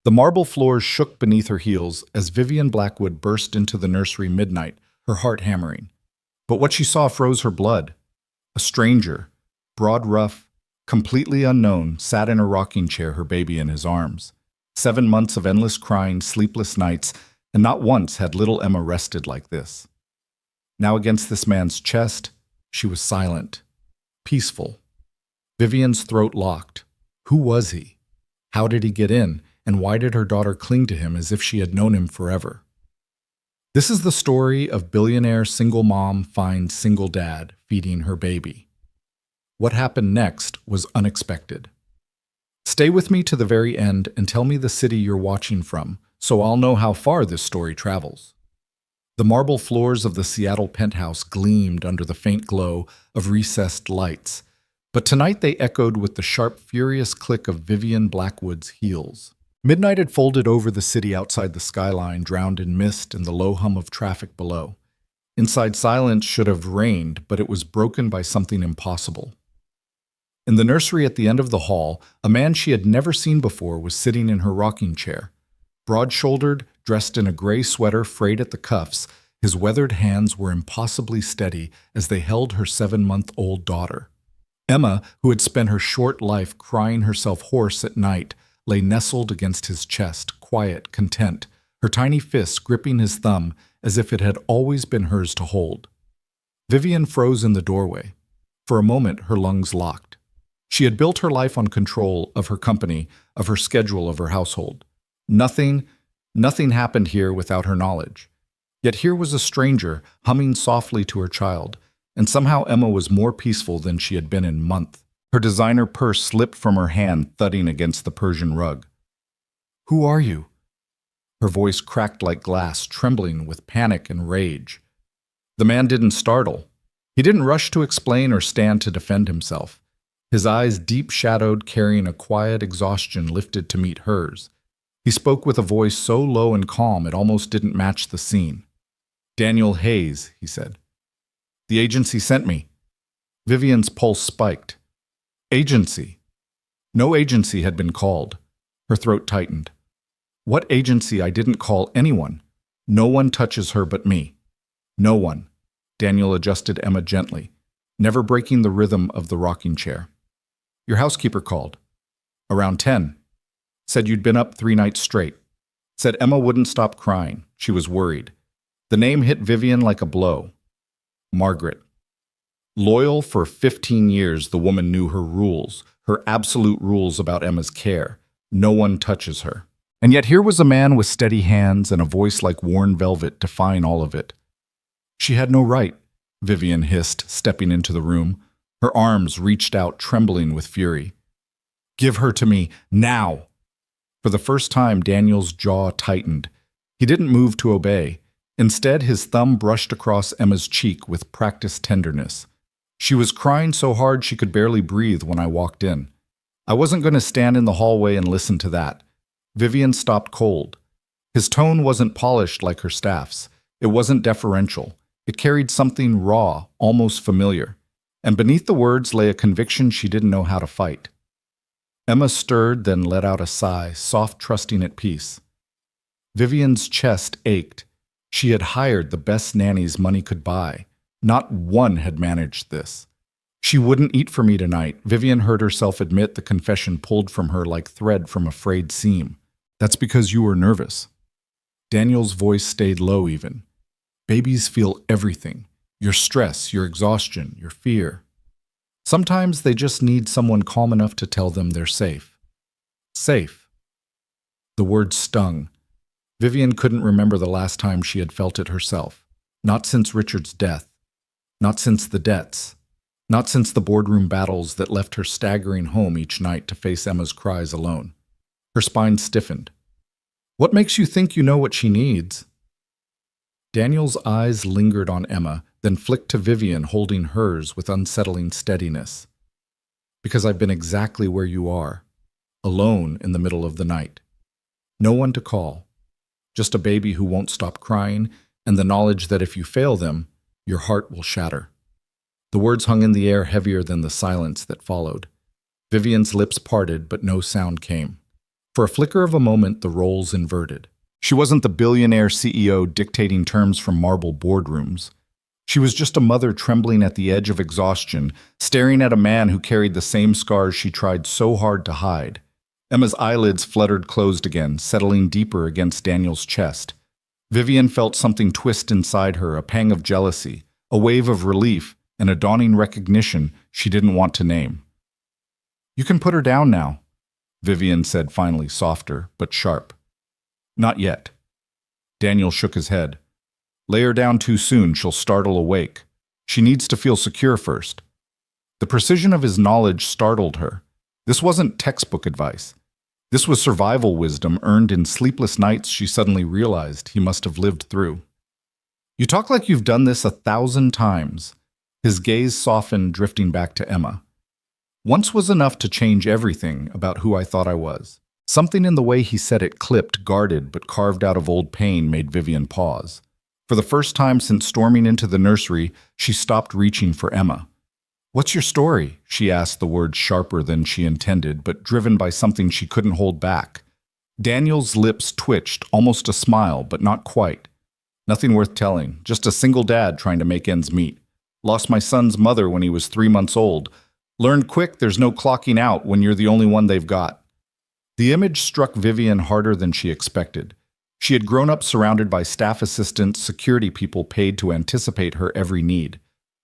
The marble floors shook beneath her heels as Vivian Blackwood burst into the nursery midnight, her heart hammering. But what she saw froze her blood. A stranger, broad ruff, completely unknown, sat in a rocking chair, her baby in his arms. 7 months of endless crying, sleepless nights, and not once had little Emma rested like this. Now against this man's chest, she was silent, peaceful. Vivian's throat locked. Who was he? How did he get in? And why did her daughter cling to him as if she had known him forever? This is the story of billionaire single mom finds single dad feeding her baby. What happened next was unexpected. Stay with me to the very end and tell me the city you're watching from, so I'll know how far this story travels. The marble floors of the Seattle penthouse gleamed under the faint glow of recessed lights, but tonight they echoed with the sharp, furious click of Vivian Blackwood's heels. Midnight had folded over the city outside the skyline, drowned in mist and the low hum of traffic below. Inside, silence should have reigned, but it was broken by something impossible. In the nursery at the end of the hall, a man she had never seen before was sitting in her rocking chair. Broad-shouldered, dressed in a gray sweater frayed at the cuffs, his weathered hands were impossibly steady as they held her 7-month-old daughter. Emma, who had spent her short life crying herself hoarse at night, lay nestled against his chest, quiet, content, her tiny fists gripping his thumb as if it had always been hers to hold. Vivian froze in the doorway. For a moment, her lungs locked. She had built her life on control of her company, of her schedule, of her household. Nothing happened here without her knowledge. Yet here was a stranger, humming softly to her child, and somehow Emma was more peaceful than she had been in months. Her designer purse slipped from her hand, thudding against the Persian rug. "Who are you?" Her voice cracked like glass, trembling with panic and rage. The man didn't startle. He didn't rush to explain or stand to defend himself. His eyes, deep-shadowed, carrying a quiet exhaustion, lifted to meet hers. He spoke with a voice so low and calm it almost didn't match the scene. "Daniel Hayes," he said. "The agency sent me." Vivian's pulse spiked. Agency. No agency had been called. Her throat tightened. What agency? I didn't call anyone. No one touches her but me. No one. Daniel adjusted Emma gently, never breaking the rhythm of the rocking chair. Your housekeeper called. Around 10. Said you'd been up 3 nights straight. Said Emma wouldn't stop crying. She was worried. The name hit Vivian like a blow. Margaret. Loyal for 15 years, the woman knew her rules, her absolute rules about Emma's care. No one touches her. And yet here was a man with steady hands and a voice like worn velvet defying all of it. She had no right, Vivian hissed, stepping into the room. Her arms reached out, trembling with fury. Give her to me, now! For the first time, Daniel's jaw tightened. He didn't move to obey. Instead, his thumb brushed across Emma's cheek with practiced tenderness. She was crying so hard she could barely breathe when I walked in. I wasn't going to stand in the hallway and listen to that. Vivian stopped cold. His tone wasn't polished like her staff's. It wasn't deferential. It carried something raw, almost familiar. And beneath the words lay a conviction she didn't know how to fight. Emma stirred, then let out a sigh, soft, trusting, at peace. Vivian's chest ached. She had hired the best nannies money could buy. Not one had managed this. She wouldn't eat for me tonight. Vivian heard herself admit, the confession pulled from her like thread from a frayed seam. That's because you were nervous. Daniel's voice stayed low even. Babies feel everything. Your stress, your exhaustion, your fear. Sometimes they just need someone calm enough to tell them they're safe. Safe. The word stung. Vivian couldn't remember the last time she had felt it herself. Not since Richard's death. Not since the debts. Not since the boardroom battles that left her staggering home each night to face Emma's cries alone. Her spine stiffened. What makes you think you know what she needs? Daniel's eyes lingered on Emma, then flicked to Vivian, holding hers with unsettling steadiness. Because I've been exactly where you are, alone in the middle of the night. No one to call. Just a baby who won't stop crying, and the knowledge that if you fail them, your heart will shatter. The words hung in the air heavier than the silence that followed. Vivian's lips parted, but no sound came. For a flicker of a moment, the roles inverted. She wasn't the billionaire CEO dictating terms from marble boardrooms. She was just a mother trembling at the edge of exhaustion, staring at a man who carried the same scars she tried so hard to hide. Emma's eyelids fluttered closed again, settling deeper against Daniel's chest. Vivian felt something twist inside her, a pang of jealousy, a wave of relief, and a dawning recognition she didn't want to name. "You can put her down now," Vivian said finally, softer but sharp. "Not yet." Daniel shook his head. "Lay her down too soon, she'll startle awake. She needs to feel secure first." The precision of his knowledge startled her. This wasn't textbook advice. This was survival wisdom earned in sleepless nights she suddenly realized he must have lived through. "You talk like you've done this 1,000 times." His gaze softened, drifting back to Emma. "Once was enough to change everything about who I thought I was." Something in the way he said it clipped, guarded, but carved out of old pain made Vivian pause. For the first time since storming into the nursery, she stopped reaching for Emma. "What's your story?" she asked, the words sharper than she intended, but driven by something she couldn't hold back. Daniel's lips twitched, almost a smile, but not quite. "Nothing worth telling, just a single dad trying to make ends meet. Lost my son's mother when he was 3 months old. Learned quick there's no clocking out when you're the only one they've got." The image struck Vivian harder than she expected. She had grown up surrounded by staff assistants, security people paid to anticipate her every need.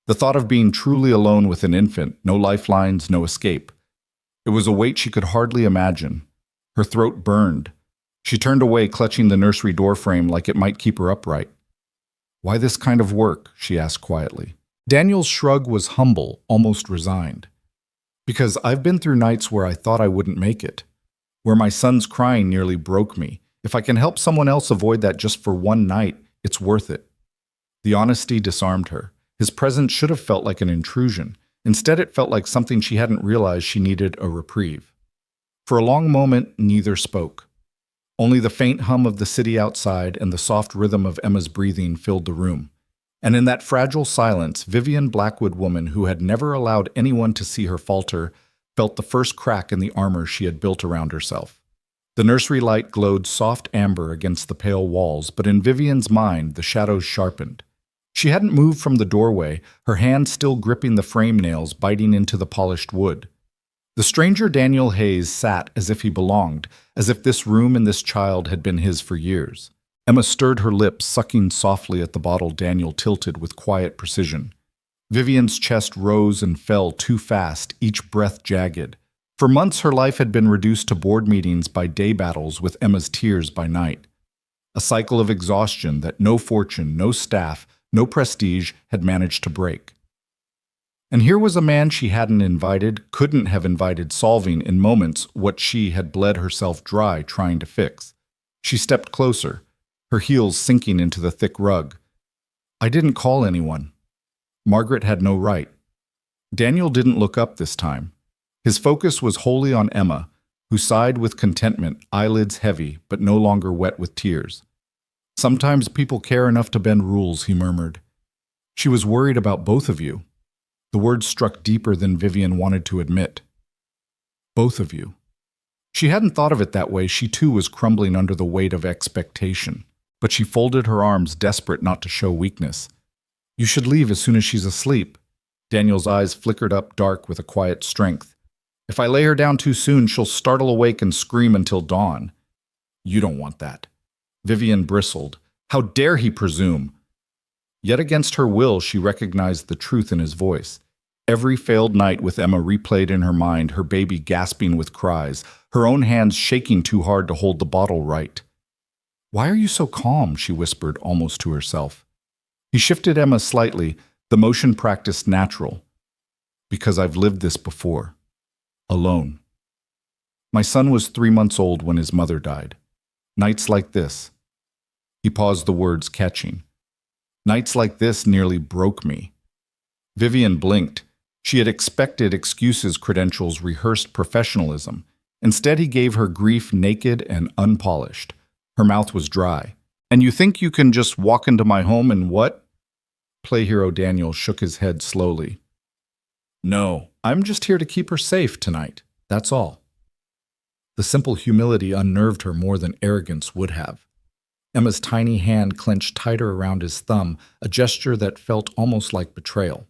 The thought of being truly alone with an infant, no lifelines, no escape. It was a weight she could hardly imagine. Her throat burned. She turned away, clutching the nursery doorframe like it might keep her upright. "Why this kind of work?" she asked quietly. Daniel's shrug was humble, almost resigned. "Because I've been through nights where I thought I wouldn't make it. Where my son's crying nearly broke me. If I can help someone else avoid that just for one night, it's worth it." The honesty disarmed her. His presence should have felt like an intrusion. Instead, it felt like something she hadn't realized she needed a reprieve. For a long moment, neither spoke. Only the faint hum of the city outside and the soft rhythm of Emma's breathing filled the room. And in that fragile silence, Vivian Blackwood woman, who had never allowed anyone to see her falter, felt the first crack in the armor she had built around herself. The nursery light glowed soft amber against the pale walls, but in Vivian's mind the shadows sharpened. She hadn't moved from the doorway, her hand still gripping the frame nails biting into the polished wood. The stranger Daniel Hayes sat as if he belonged, as if this room and this child had been his for years. Emma stirred her lips, sucking softly at the bottle Daniel tilted with quiet precision. Vivian's chest rose and fell too fast, each breath jagged. For months her life had been reduced to board meetings by day battles with Emma's tears by night. A cycle of exhaustion that no fortune, no staff, no prestige had managed to break. And here was a man she hadn't invited, couldn't have invited, solving in moments what she had bled herself dry trying to fix. She stepped closer, her heels sinking into the thick rug. "I didn't call anyone." Margaret had no right. Daniel didn't look up this time. His focus was wholly on Emma, who sighed with contentment, eyelids heavy, but no longer wet with tears. "Sometimes people care enough to bend rules," he murmured. "She was worried about both of you." The words struck deeper than Vivian wanted to admit. "Both of you." She hadn't thought of it that way. She too was crumbling under the weight of expectation. But she folded her arms, desperate not to show weakness. "You should leave as soon as she's asleep." Daniel's eyes flickered up dark with a quiet strength. "If I lay her down too soon, she'll startle awake and scream until dawn." "You don't want that." Vivian bristled. How dare he presume? Yet against her will, she recognized the truth in his voice. Every failed night with Emma replayed in her mind, her baby gasping with cries, her own hands shaking too hard to hold the bottle right. "Why are you so calm?" she whispered, almost to herself. He shifted Emma slightly, the motion practiced natural. "Because I've lived this before. Alone. My son was 3 months old when his mother died. Nights like this." He paused, the words catching. "Nights like this nearly broke me." Vivian blinked. She had expected excuses, credentials, rehearsed professionalism. Instead, he gave her grief naked and unpolished. Her mouth was dry. "And you think you can just walk into my home and what?" Play hero Daniel shook his head slowly. "No, I'm just here to keep her safe tonight. That's all." The simple humility unnerved her more than arrogance would have. Emma's tiny hand clenched tighter around his thumb, a gesture that felt almost like betrayal.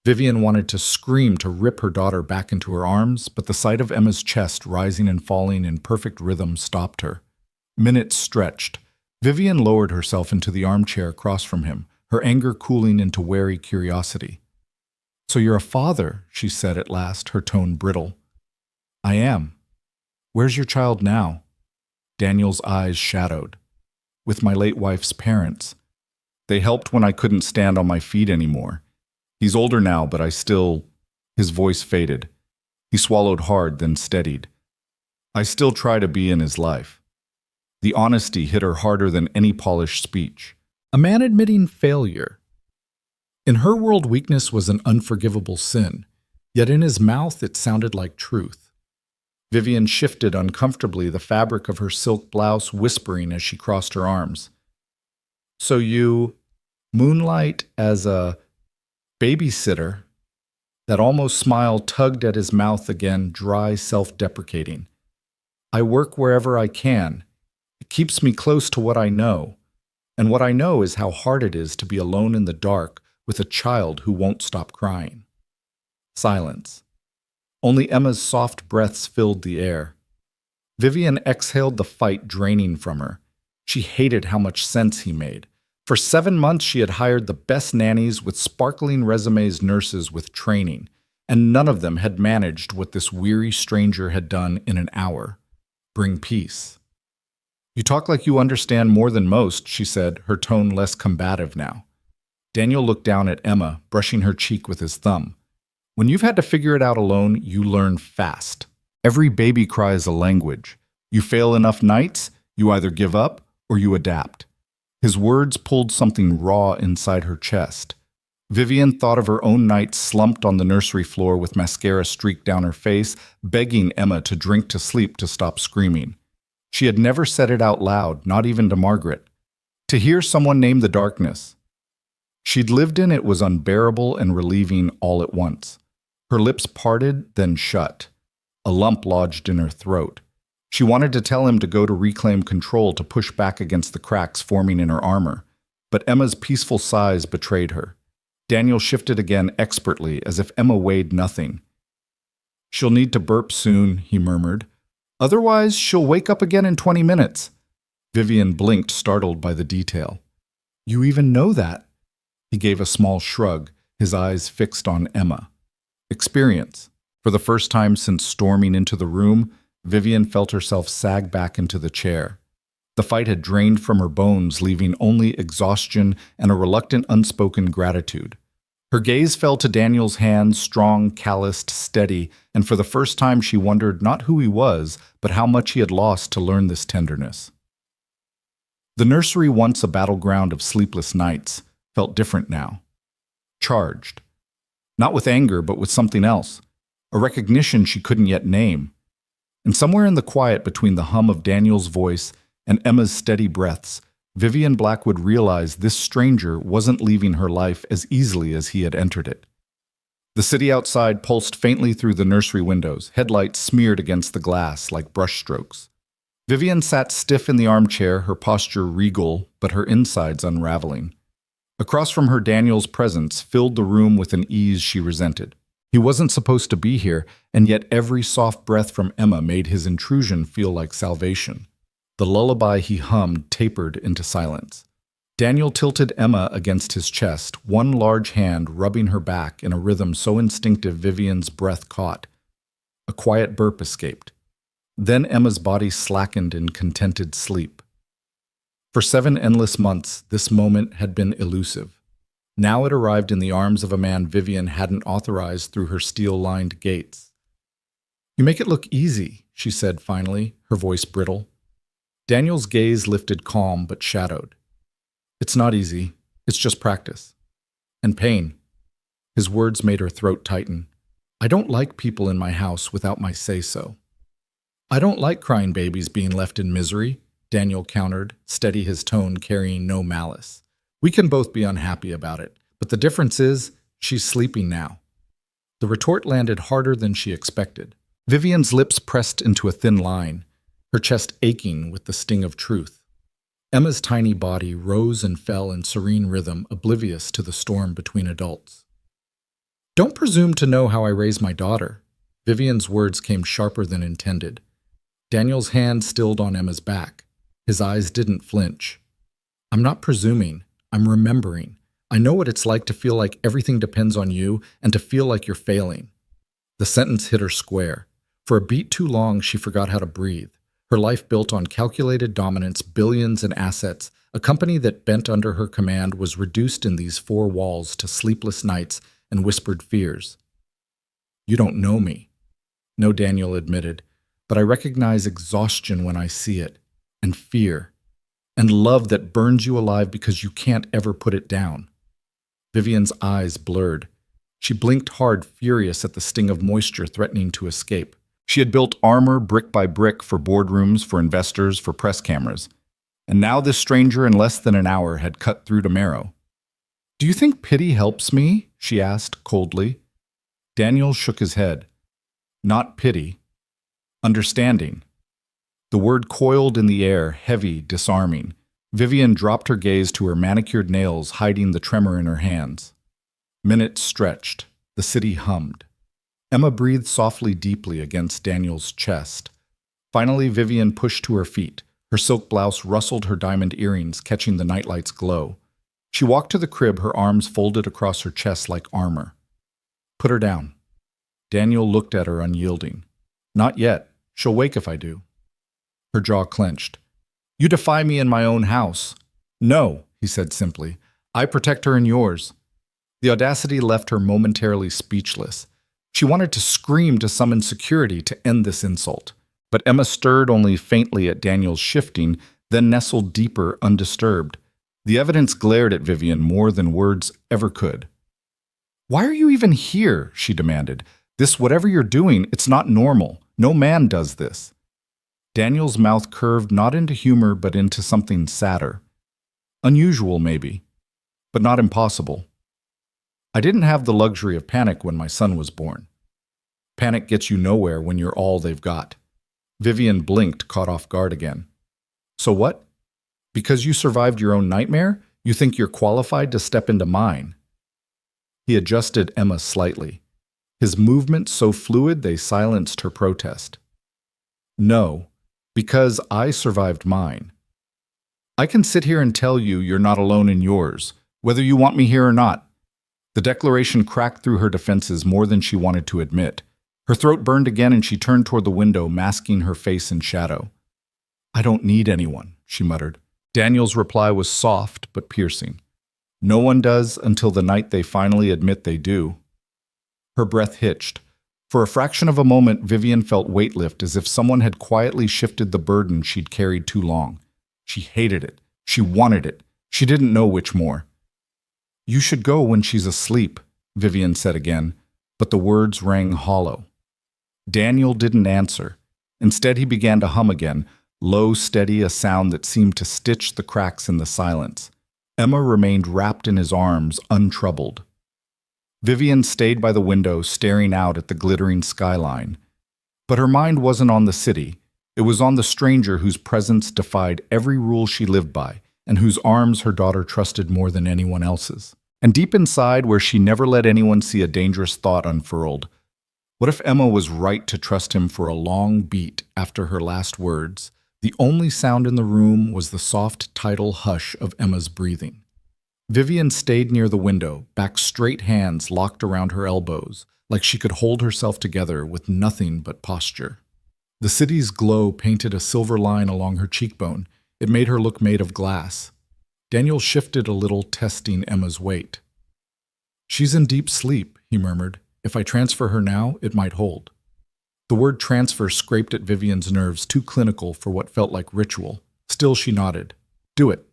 Vivian wanted to scream to rip her daughter back into her arms, but the sight of Emma's chest rising and falling in perfect rhythm stopped her. Minutes stretched. Vivian lowered herself into the armchair across from him, her anger cooling into wary curiosity. "So you're a father," she said at last, her tone brittle. "I am. Where's your child now?" Daniel's eyes shadowed. "With my late wife's parents. They helped when I couldn't stand on my feet anymore. He's older now, but I still—" His voice faded. He swallowed hard, then steadied. "I still try to be in his life." The honesty hit her harder than any polished speech. A man admitting failure. In her world, weakness was an unforgivable sin, yet in his mouth it sounded like truth. Vivian shifted uncomfortably, the fabric of her silk blouse whispering as she crossed her arms. "So you moonlight as a babysitter?" That almost smile tugged at his mouth again, dry, self-deprecating. "I work wherever I can. It keeps me close to what I know. And what I know is how hard it is to be alone in the dark with a child who won't stop crying." Silence. Only Emma's soft breaths filled the air. Vivian exhaled, the fight draining from her. She hated how much sense he made. For 7 months she had hired the best nannies with sparkling resumes, nurses with training, and none of them had managed what this weary stranger had done in an hour: bring peace. "You talk like you understand more than most," she said, her tone less combative now. Daniel looked down at Emma, brushing her cheek with his thumb. "When you've had to figure it out alone, you learn fast. Every baby cry is a language. You fail enough nights, you either give up or you adapt." His words pulled something raw inside her chest. Vivian thought of her own nights slumped on the nursery floor with mascara streaked down her face, begging Emma to drink to sleep to stop screaming. She had never said it out loud, not even to Margaret. To hear someone name the darkness she'd lived in, it was unbearable and relieving all at once. Her lips parted, then shut. A lump lodged in her throat. She wanted to tell him to go to reclaim control, to push back against the cracks forming in her armor. But Emma's peaceful sighs betrayed her. Daniel shifted again expertly, as if Emma weighed nothing. "She'll need to burp soon," he murmured. "Otherwise, she'll wake up again in 20 minutes. Vivian blinked, startled by the detail. "You even know that?" He gave a small shrug, his eyes fixed on Emma. Experience. For the first time since storming into the room, Vivian felt herself sag back into the chair. The fight had drained from her bones, leaving only exhaustion and a reluctant, unspoken gratitude. Her gaze fell to Daniel's hand, strong, calloused, steady, and for the first time she wondered not who he was, but how much he had lost to learn this tenderness. The nursery, once a battleground of sleepless nights, felt different now. Charged. Not with anger, but with something else. A recognition she couldn't yet name. And somewhere in the quiet between the hum of Daniel's voice and Emma's steady breaths, Vivian Blackwood realized this stranger wasn't leaving her life as easily as he had entered it. The city outside pulsed faintly through the nursery windows, headlights smeared against the glass like brushstrokes. Vivian sat stiff in the armchair, her posture regal, but her insides unraveling. Across from her, Daniel's presence filled the room with an ease she resented. He wasn't supposed to be here, and yet every soft breath from Emma made his intrusion feel like salvation. The lullaby he hummed tapered into silence. Daniel tilted Emma against his chest, one large hand rubbing her back in a rhythm so instinctive Vivian's breath caught. A quiet burp escaped. Then Emma's body slackened in contented sleep. For 7 endless months, this moment had been elusive. Now it arrived in the arms of a man Vivian hadn't authorized through her steel-lined gates. "You make it look easy," she said finally, her voice brittle. Daniel's gaze lifted, calm but shadowed. "It's not easy. It's just practice. And pain." His words made her throat tighten. "I don't like people in my house without my say-so." "I don't like crying babies being left in misery," Daniel countered, steady, his tone carrying no malice. "We can both be unhappy about it, but the difference is, she's sleeping now." The retort landed harder than she expected. Vivian's lips pressed into a thin line, her chest aching with the sting of truth. Emma's tiny body rose and fell in serene rhythm, oblivious to the storm between adults. "Don't presume to know how I raise my daughter." Vivian's words came sharper than intended. Daniel's hand stilled on Emma's back. His eyes didn't flinch. "I'm not presuming. I'm remembering. I know what it's like to feel like everything depends on you and to feel like you're failing." The sentence hit her square. For a beat too long, she forgot how to breathe. Her life built on calculated dominance, billions and assets, a company that bent under her command was reduced in these four walls to sleepless nights and whispered fears. "You don't know me." "No," Daniel admitted, "but I recognize exhaustion when I see it, and fear, and love that burns you alive because you can't ever put it down." Vivian's eyes blurred. She blinked hard, furious at the sting of moisture threatening to escape. She had built armor brick by brick for boardrooms, for investors, for press cameras. And now this stranger in less than an hour had cut through to marrow. "Do you think pity helps me?" she asked coldly. Daniel shook his head. "Not pity. Understanding." The word coiled in the air, heavy, disarming. Vivian dropped her gaze to her manicured nails, hiding the tremor in her hands. Minutes stretched. The city hummed. Emma breathed softly, deeply against Daniel's chest. Finally, Vivian pushed to her feet. Her silk blouse rustled her diamond earrings, catching the nightlight's glow. She walked to the crib, her arms folded across her chest like armor. "Put her down." Daniel looked at her, unyielding. "Not yet. She'll wake if I do." Her jaw clenched. "You defy me in my own house." "No," he said simply. "I protect her in yours." The audacity left her momentarily speechless. She wanted to scream to summon security to end this insult. But Emma stirred only faintly at Daniel's shifting, then nestled deeper, undisturbed. The evidence glared at Vivian more than words ever could. "Why are you even here?" she demanded. "This, whatever you're doing, it's not normal. No man does this." Daniel's mouth curved not into humor but into something sadder. "Unusual, maybe, but not impossible. I didn't have the luxury of panic when my son was born. Panic gets you nowhere when you're all they've got." Vivian blinked, caught off guard again. "So what? Because you survived your own nightmare, you think you're qualified to step into mine?" He adjusted Emma slightly, his movements so fluid they silenced her protest. "No, because I survived mine. I can sit here and tell you you're not alone in yours, whether you want me here or not." The declaration cracked through her defenses more than she wanted to admit. Her throat burned again and she turned toward the window, masking her face in shadow. "I don't need anyone," she muttered. Daniel's reply was soft but piercing. "No one does until the night they finally admit they do." Her breath hitched. For a fraction of a moment, Vivian felt weight lift, as if someone had quietly shifted the burden she'd carried too long. She hated it. She wanted it. She didn't know which more. "You should go when she's asleep," Vivian said again, but the words rang hollow. Daniel didn't answer. Instead, he began to hum again, low, steady, a sound that seemed to stitch the cracks in the silence. Emma remained wrapped in his arms, untroubled. Vivian stayed by the window, staring out at the glittering skyline. But her mind wasn't on the city. It was on the stranger whose presence defied every rule she lived by, and whose arms her daughter trusted more than anyone else's. And deep inside, where she never let anyone see a dangerous thought unfurled, what if Emma was right to trust him for a long beat after her last words? The only sound in the room was the soft, tidal hush of Emma's breathing. Vivian stayed near the window, back straight, hands locked around her elbows, like she could hold herself together with nothing but posture. The city's glow painted a silver line along her cheekbone. It made her look made of glass. Daniel shifted a little, testing Emma's weight. "She's in deep sleep," he murmured. "If I transfer her now, it might hold." The word transfer scraped at Vivian's nerves, too clinical for what felt like ritual. Still, she nodded. "Do it."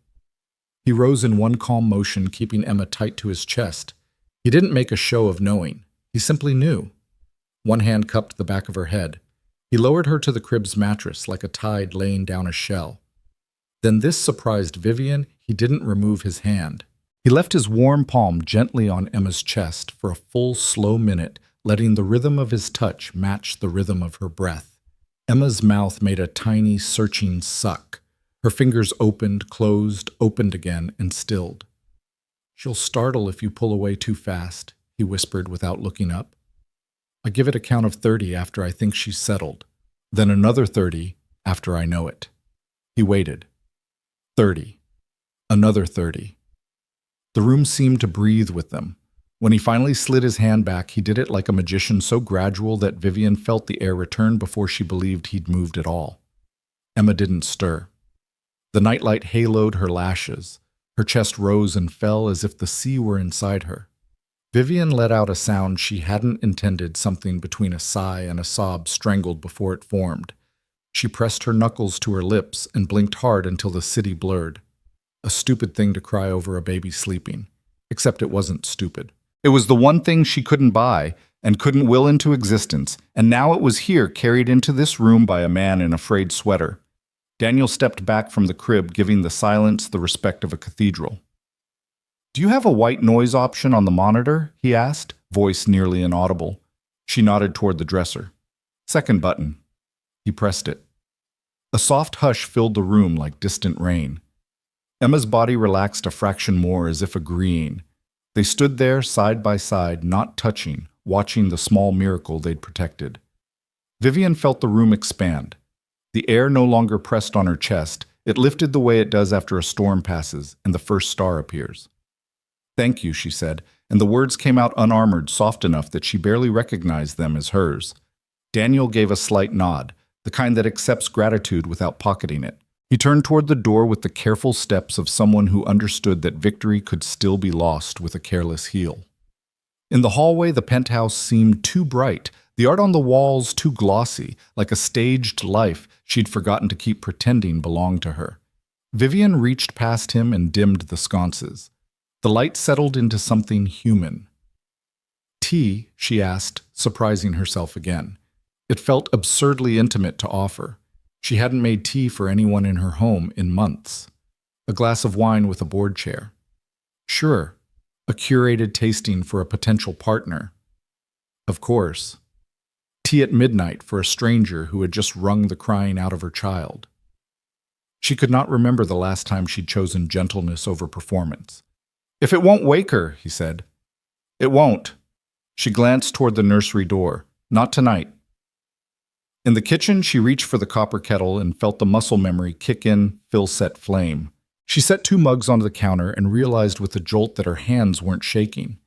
He rose in one calm motion, keeping Emma tight to his chest. He didn't make a show of knowing. He simply knew. One hand cupped the back of her head. He lowered her to the crib's mattress like a tide laying down a shell. Then this surprised Vivian. He didn't remove his hand. He left his warm palm gently on Emma's chest for a full, slow minute, letting the rhythm of his touch match the rhythm of her breath. Emma's mouth made a tiny, searching suck. Her fingers opened, closed, opened again, and stilled. "She'll startle if you pull away too fast," he whispered without looking up. "I give it a count of 30 after I think she's settled, then another 30 after I know it." He waited. 30. Another 30. The room seemed to breathe with them. When he finally slid his hand back, he did it like a magician, so gradual that Vivian felt the air return before she believed he'd moved at all. Emma didn't stir. The nightlight haloed her lashes. Her chest rose and fell as if the sea were inside her. Vivian let out a sound she hadn't intended, something between a sigh and a sob strangled before it formed. She pressed her knuckles to her lips and blinked hard until the city blurred. A stupid thing to cry over a baby sleeping. Except it wasn't stupid. It was the one thing she couldn't buy and couldn't will into existence, and now it was here, carried into this room by a man in a frayed sweater. Daniel stepped back from the crib, giving the silence the respect of a cathedral. "Do you have a white noise option on the monitor?" he asked, voice nearly inaudible. She nodded toward the dresser. "Second button." He pressed it. A soft hush filled the room like distant rain. Emma's body relaxed a fraction more, as if agreeing. They stood there side by side, not touching, watching the small miracle they'd protected. Vivian felt the room expand. The air no longer pressed on her chest. It lifted the way it does after a storm passes and the first star appears. "Thank you," she said, and the words came out unarmored, soft enough that she barely recognized them as hers. Daniel gave a slight nod, the kind that accepts gratitude without pocketing it. He turned toward the door with the careful steps of someone who understood that victory could still be lost with a careless heel. In the hallway, the penthouse seemed too bright, the art on the walls too glossy, like a staged life she'd forgotten to keep pretending belonged to her. Vivian reached past him and dimmed the sconces. The light settled into something human. "Tea?" she asked, surprising herself again. It felt absurdly intimate to offer. She hadn't made tea for anyone in her home in months. A glass of wine with a board chair. Sure, a curated tasting for a potential partner. Of course. Tea at midnight for a stranger who had just wrung the crying out of her child. She could not remember the last time she'd chosen gentleness over performance. "If it won't wake her," he said. "It won't." She glanced toward the nursery door. "Not tonight." In the kitchen, she reached for the copper kettle and felt the muscle memory kick in, fill set flame. She set 2 mugs onto the counter and realized with a jolt that her hands weren't shaking.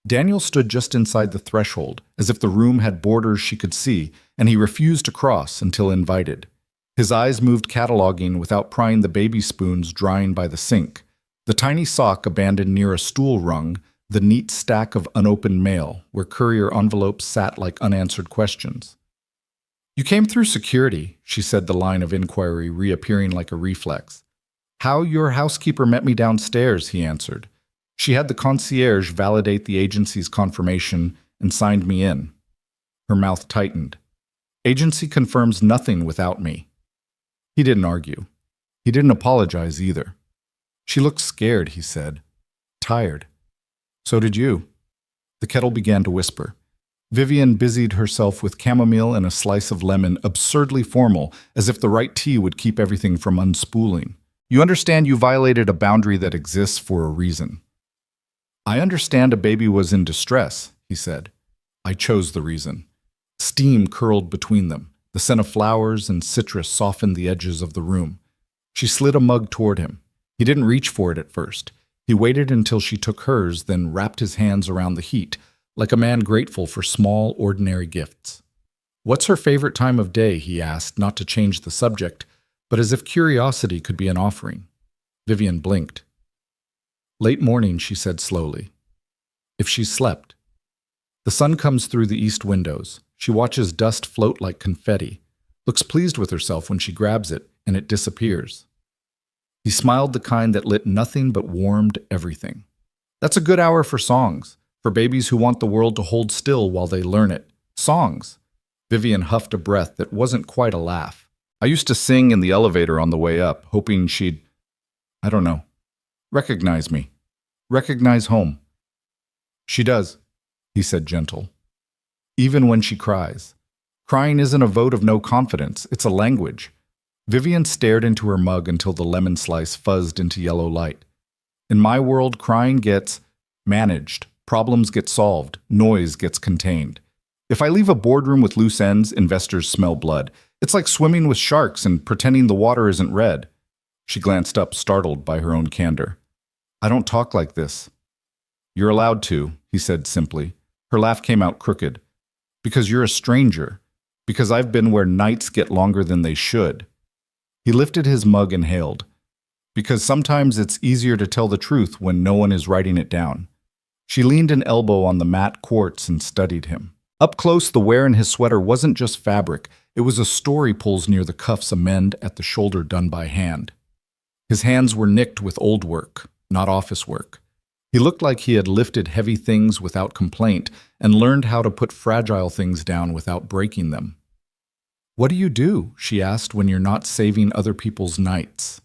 Daniel stood just inside the threshold, as if the room had borders she could see, and he refused to cross until invited. His eyes moved cataloging without prying the baby spoons drying by the sink, the tiny sock abandoned near a stool rung, the neat stack of unopened mail, where courier envelopes sat like unanswered questions. "You came through security," she said, the line of inquiry reappearing like a reflex. "How your housekeeper met me downstairs," he answered. "She had the concierge validate the agency's confirmation and signed me in." Her mouth tightened. "Agency confirms nothing without me." He didn't argue. He didn't apologize either. "She looked scared," he said. "Tired." "So did you." The kettle began to whisper. Vivian busied herself with chamomile and a slice of lemon, absurdly formal, as if the right tea would keep everything from unspooling. "You understand you violated a boundary that exists for a reason." "I understand a baby was in distress," he said. "I chose the reason." Steam curled between them. The scent of flowers and citrus softened the edges of the room. She slid a mug toward him. He didn't reach for it at first. He waited until she took hers, then wrapped his hands around the heat, like a man grateful for small, ordinary gifts. "What's her favorite time of day?" he asked, not to change the subject, but as if curiosity could be an offering. Vivian blinked. "Late morning," she said slowly. "If she's slept." The sun comes through the east windows. She watches dust float like confetti, looks pleased with herself when she grabs it, and it disappears. He smiled, the kind that lit nothing but warmed everything. "That's a good hour for songs. For babies who want the world to hold still while they learn it. Songs." Vivian huffed a breath that wasn't quite a laugh. "I used to sing in the elevator on the way up, hoping she'd, I don't know, recognize me. Recognize home." "She does," he said, gentle. even when she cries. Crying isn't a vote of no confidence, it's a language. Vivian stared into her mug until the lemon slice fuzzed into yellow light. In my world, crying gets managed, problems get solved, noise gets contained. If I leave a boardroom with loose ends, investors smell blood. It's like swimming with sharks and pretending the water isn't red. She glanced up, startled by her own candor. I don't talk like this. You're allowed to, he said simply. Her laugh came out crooked. Because you're a stranger. Because I've been where nights get longer than they should. He lifted his mug and hailed. Because sometimes it's easier to tell the truth when no one is writing it down. She leaned an elbow on the matte quartz and studied him. Up close, the wear in his sweater wasn't just fabric. It was a story pulls near the cuffs, a mend at the shoulder done by hand. His hands were nicked with old work, not office work. He looked like he had lifted heavy things without complaint and learned how to put fragile things down without breaking them. What do you do, she asked, when you're not saving other people's nights?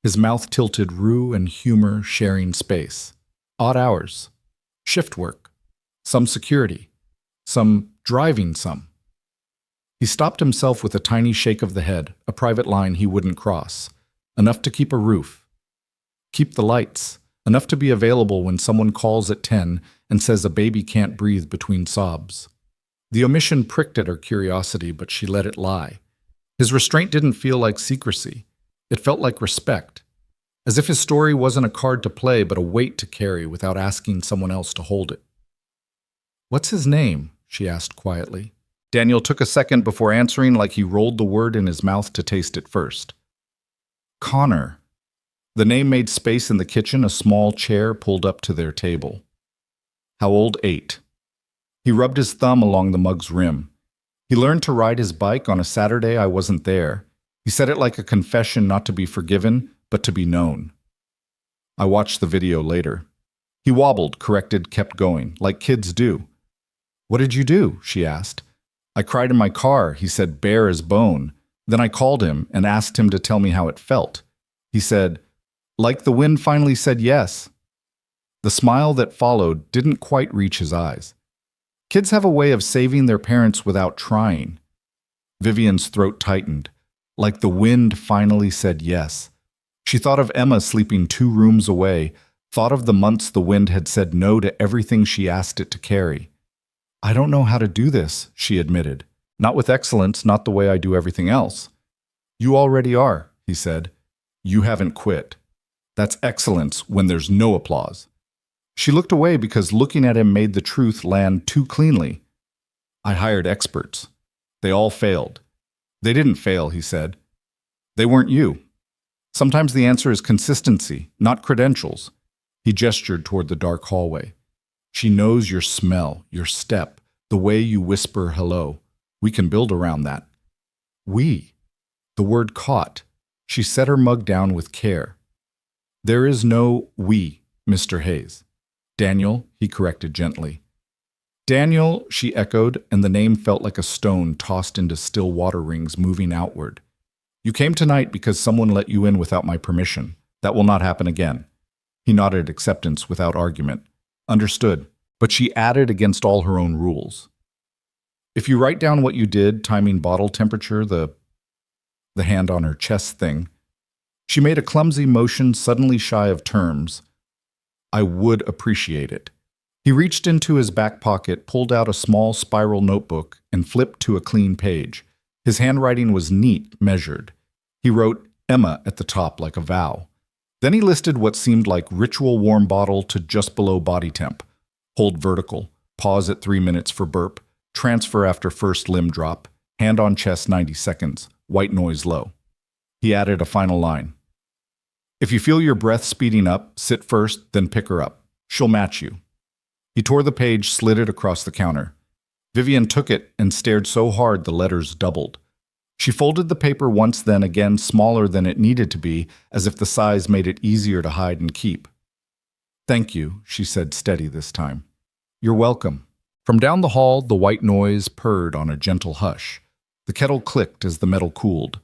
His mouth tilted, rue and humor sharing space. Odd hours. Shift work. Some security. Some driving some. He stopped himself with a tiny shake of the head, a private line he wouldn't cross. Enough to keep a roof. Keep the lights. Enough to be available when someone calls at 10 and says a baby can't breathe between sobs. The omission pricked at her curiosity, but she let it lie. His restraint didn't feel like secrecy. It felt like respect. As if his story wasn't a card to play, but a weight to carry without asking someone else to hold it. What's his name? She asked quietly. Daniel took a second before answering, like he rolled the word in his mouth to taste it first. Connor. The name made space in the kitchen, a small chair pulled up to their table. How old? 8. He rubbed his thumb along the mug's rim. He learned to ride his bike on a Saturday I wasn't there. He said it like a confession, not to be forgiven, but to be known. I watched the video later. He wobbled, corrected, kept going, like kids do. What did you do? She asked. I cried in my car, he said, bare as bone. Then I called him and asked him to tell me how it felt. He said, like the wind finally said yes. The smile that followed didn't quite reach his eyes. Kids have a way of saving their parents without trying. Vivian's throat tightened. Like the wind finally said yes. She thought of Emma sleeping 2 rooms away, thought of the months the wind had said no to everything she asked it to carry. I don't know how to do this, she admitted. Not with excellence, not the way I do everything else. You already are, he said. You haven't quit. That's excellence when there's no applause. She looked away because looking at him made the truth land too cleanly. I hired experts. They all failed. They didn't fail, he said. They weren't you. Sometimes the answer is consistency, not credentials. He gestured toward the dark hallway. She knows your smell, your step, the way you whisper hello. We can build around that. We. The word caught. She set her mug down with care. There is no we, Mr. Hayes. Daniel, he corrected gently. Daniel, she echoed, and the name felt like a stone tossed into still water rings moving outward. You came tonight because someone let you in without my permission. That will not happen again. He nodded acceptance without argument. Understood, but she added against all her own rules. If you write down what you did, timing bottle temperature, the hand on her chest thing, she made a clumsy motion suddenly shy of terms. I would appreciate it. He reached into his back pocket, pulled out a small spiral notebook, and flipped to a clean page. His handwriting was neat, measured. He wrote Emma at the top like a vow. Then he listed what seemed like ritual warm bottle to just below body temp. Hold vertical, pause at 3 minutes for burp, transfer after first limb drop, hand on chest 90 seconds, white noise low. He added a final line. If you feel your breath speeding up, sit first, then pick her up. She'll match you. He tore the page, slid it across the counter. Vivian took it and stared so hard the letters doubled. She folded the paper once, then again smaller than it needed to be, as if the size made it easier to hide and keep. Thank you, she said steady this time. You're welcome. From down the hall, the white noise purred on a gentle hush. The kettle clicked as the metal cooled.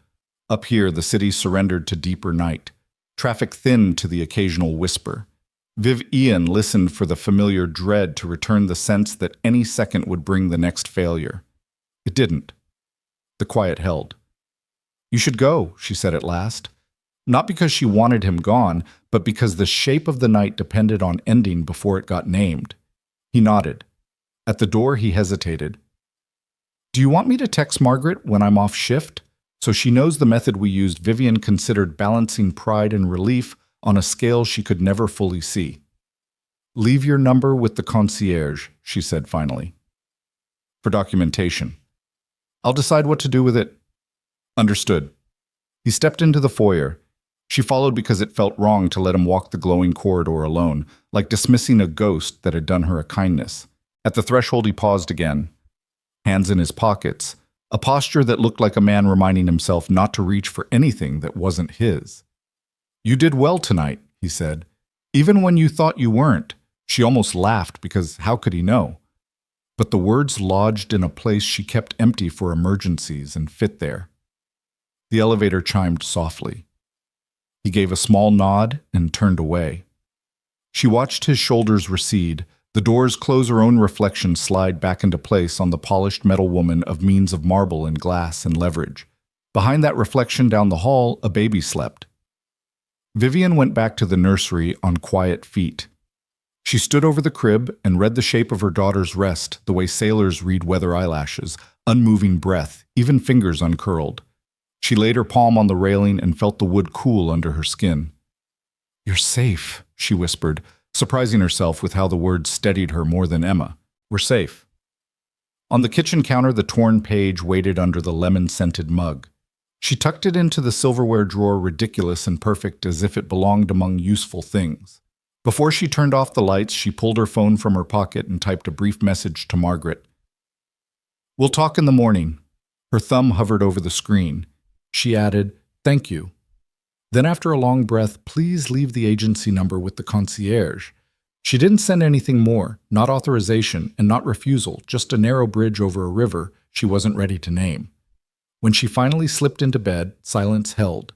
Up here, the city surrendered to deeper night. Traffic thinned to the occasional whisper. Ian listened for the familiar dread to return, the sense that any second would bring the next failure. It didn't. The quiet held. "You should go," she said at last. Not because she wanted him gone, but because the shape of the night depended on ending before it got named. He nodded. At the door, he hesitated. "Do you want me to text Margaret when I'm off shift? So she knows the method we used." Vivian considered balancing pride and relief on a scale she could never fully see. "Leave your number with the concierge," she said finally. "For documentation. I'll decide what to do with it." "Understood." He stepped into the foyer. She followed because it felt wrong to let him walk the glowing corridor alone, like dismissing a ghost that had done her a kindness. At the threshold, he paused again, hands in his pockets, a posture that looked like a man reminding himself not to reach for anything that wasn't his. "You did well tonight," he said. "Even when you thought you weren't." She almost laughed because how could he know? But the words lodged in a place she kept empty for emergencies and fit there. The elevator chimed softly. He gave a small nod and turned away. She watched his shoulders recede, the doors close, her own reflection slide back into place on the polished metal woman of means of marble and glass and leverage. Behind that reflection down the hall, a baby slept. Vivian went back to the nursery on quiet feet. She stood over the crib and read the shape of her daughter's rest the way sailors read weather eyelashes, unmoving breath, even fingers uncurled. She laid her palm on the railing and felt the wood cool under her skin. "You're safe," she whispered, surprising herself with how the words steadied her more than Emma. "We're safe." On the kitchen counter, the torn page waited under the lemon-scented mug. She tucked it into the silverware drawer, ridiculous and perfect, as if it belonged among useful things. Before she turned off the lights, she pulled her phone from her pocket and typed a brief message to Margaret. "We'll talk in the morning." Her thumb hovered over the screen. She added, "Thank you." Then after a long breath, "Please leave the agency number with the concierge." She didn't send anything more, not authorization and not refusal, just a narrow bridge over a river she wasn't ready to name. When she finally slipped into bed, silence held.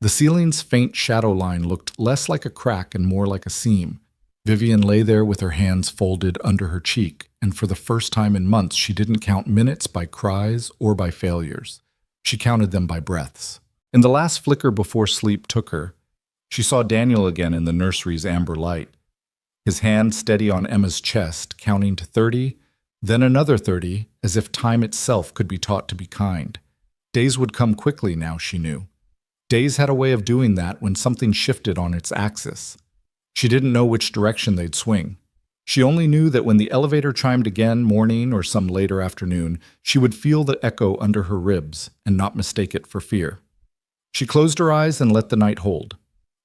The ceiling's faint shadow line looked less like a crack and more like a seam. Vivian lay there with her hands folded under her cheek, and for the first time in months she didn't count minutes by cries or by failures. She counted them by breaths. In the last flicker before sleep took her, she saw Daniel again in the nursery's amber light. His hand steady on Emma's chest, counting to 30, then another 30, as if time itself could be taught to be kind. Days would come quickly now, she knew. Days had a way of doing that when something shifted on its axis. She didn't know which direction they'd swing. She only knew that when the elevator chimed again, morning or some later afternoon, she would feel the echo under her ribs and not mistake it for fear. She closed her eyes and let the night hold.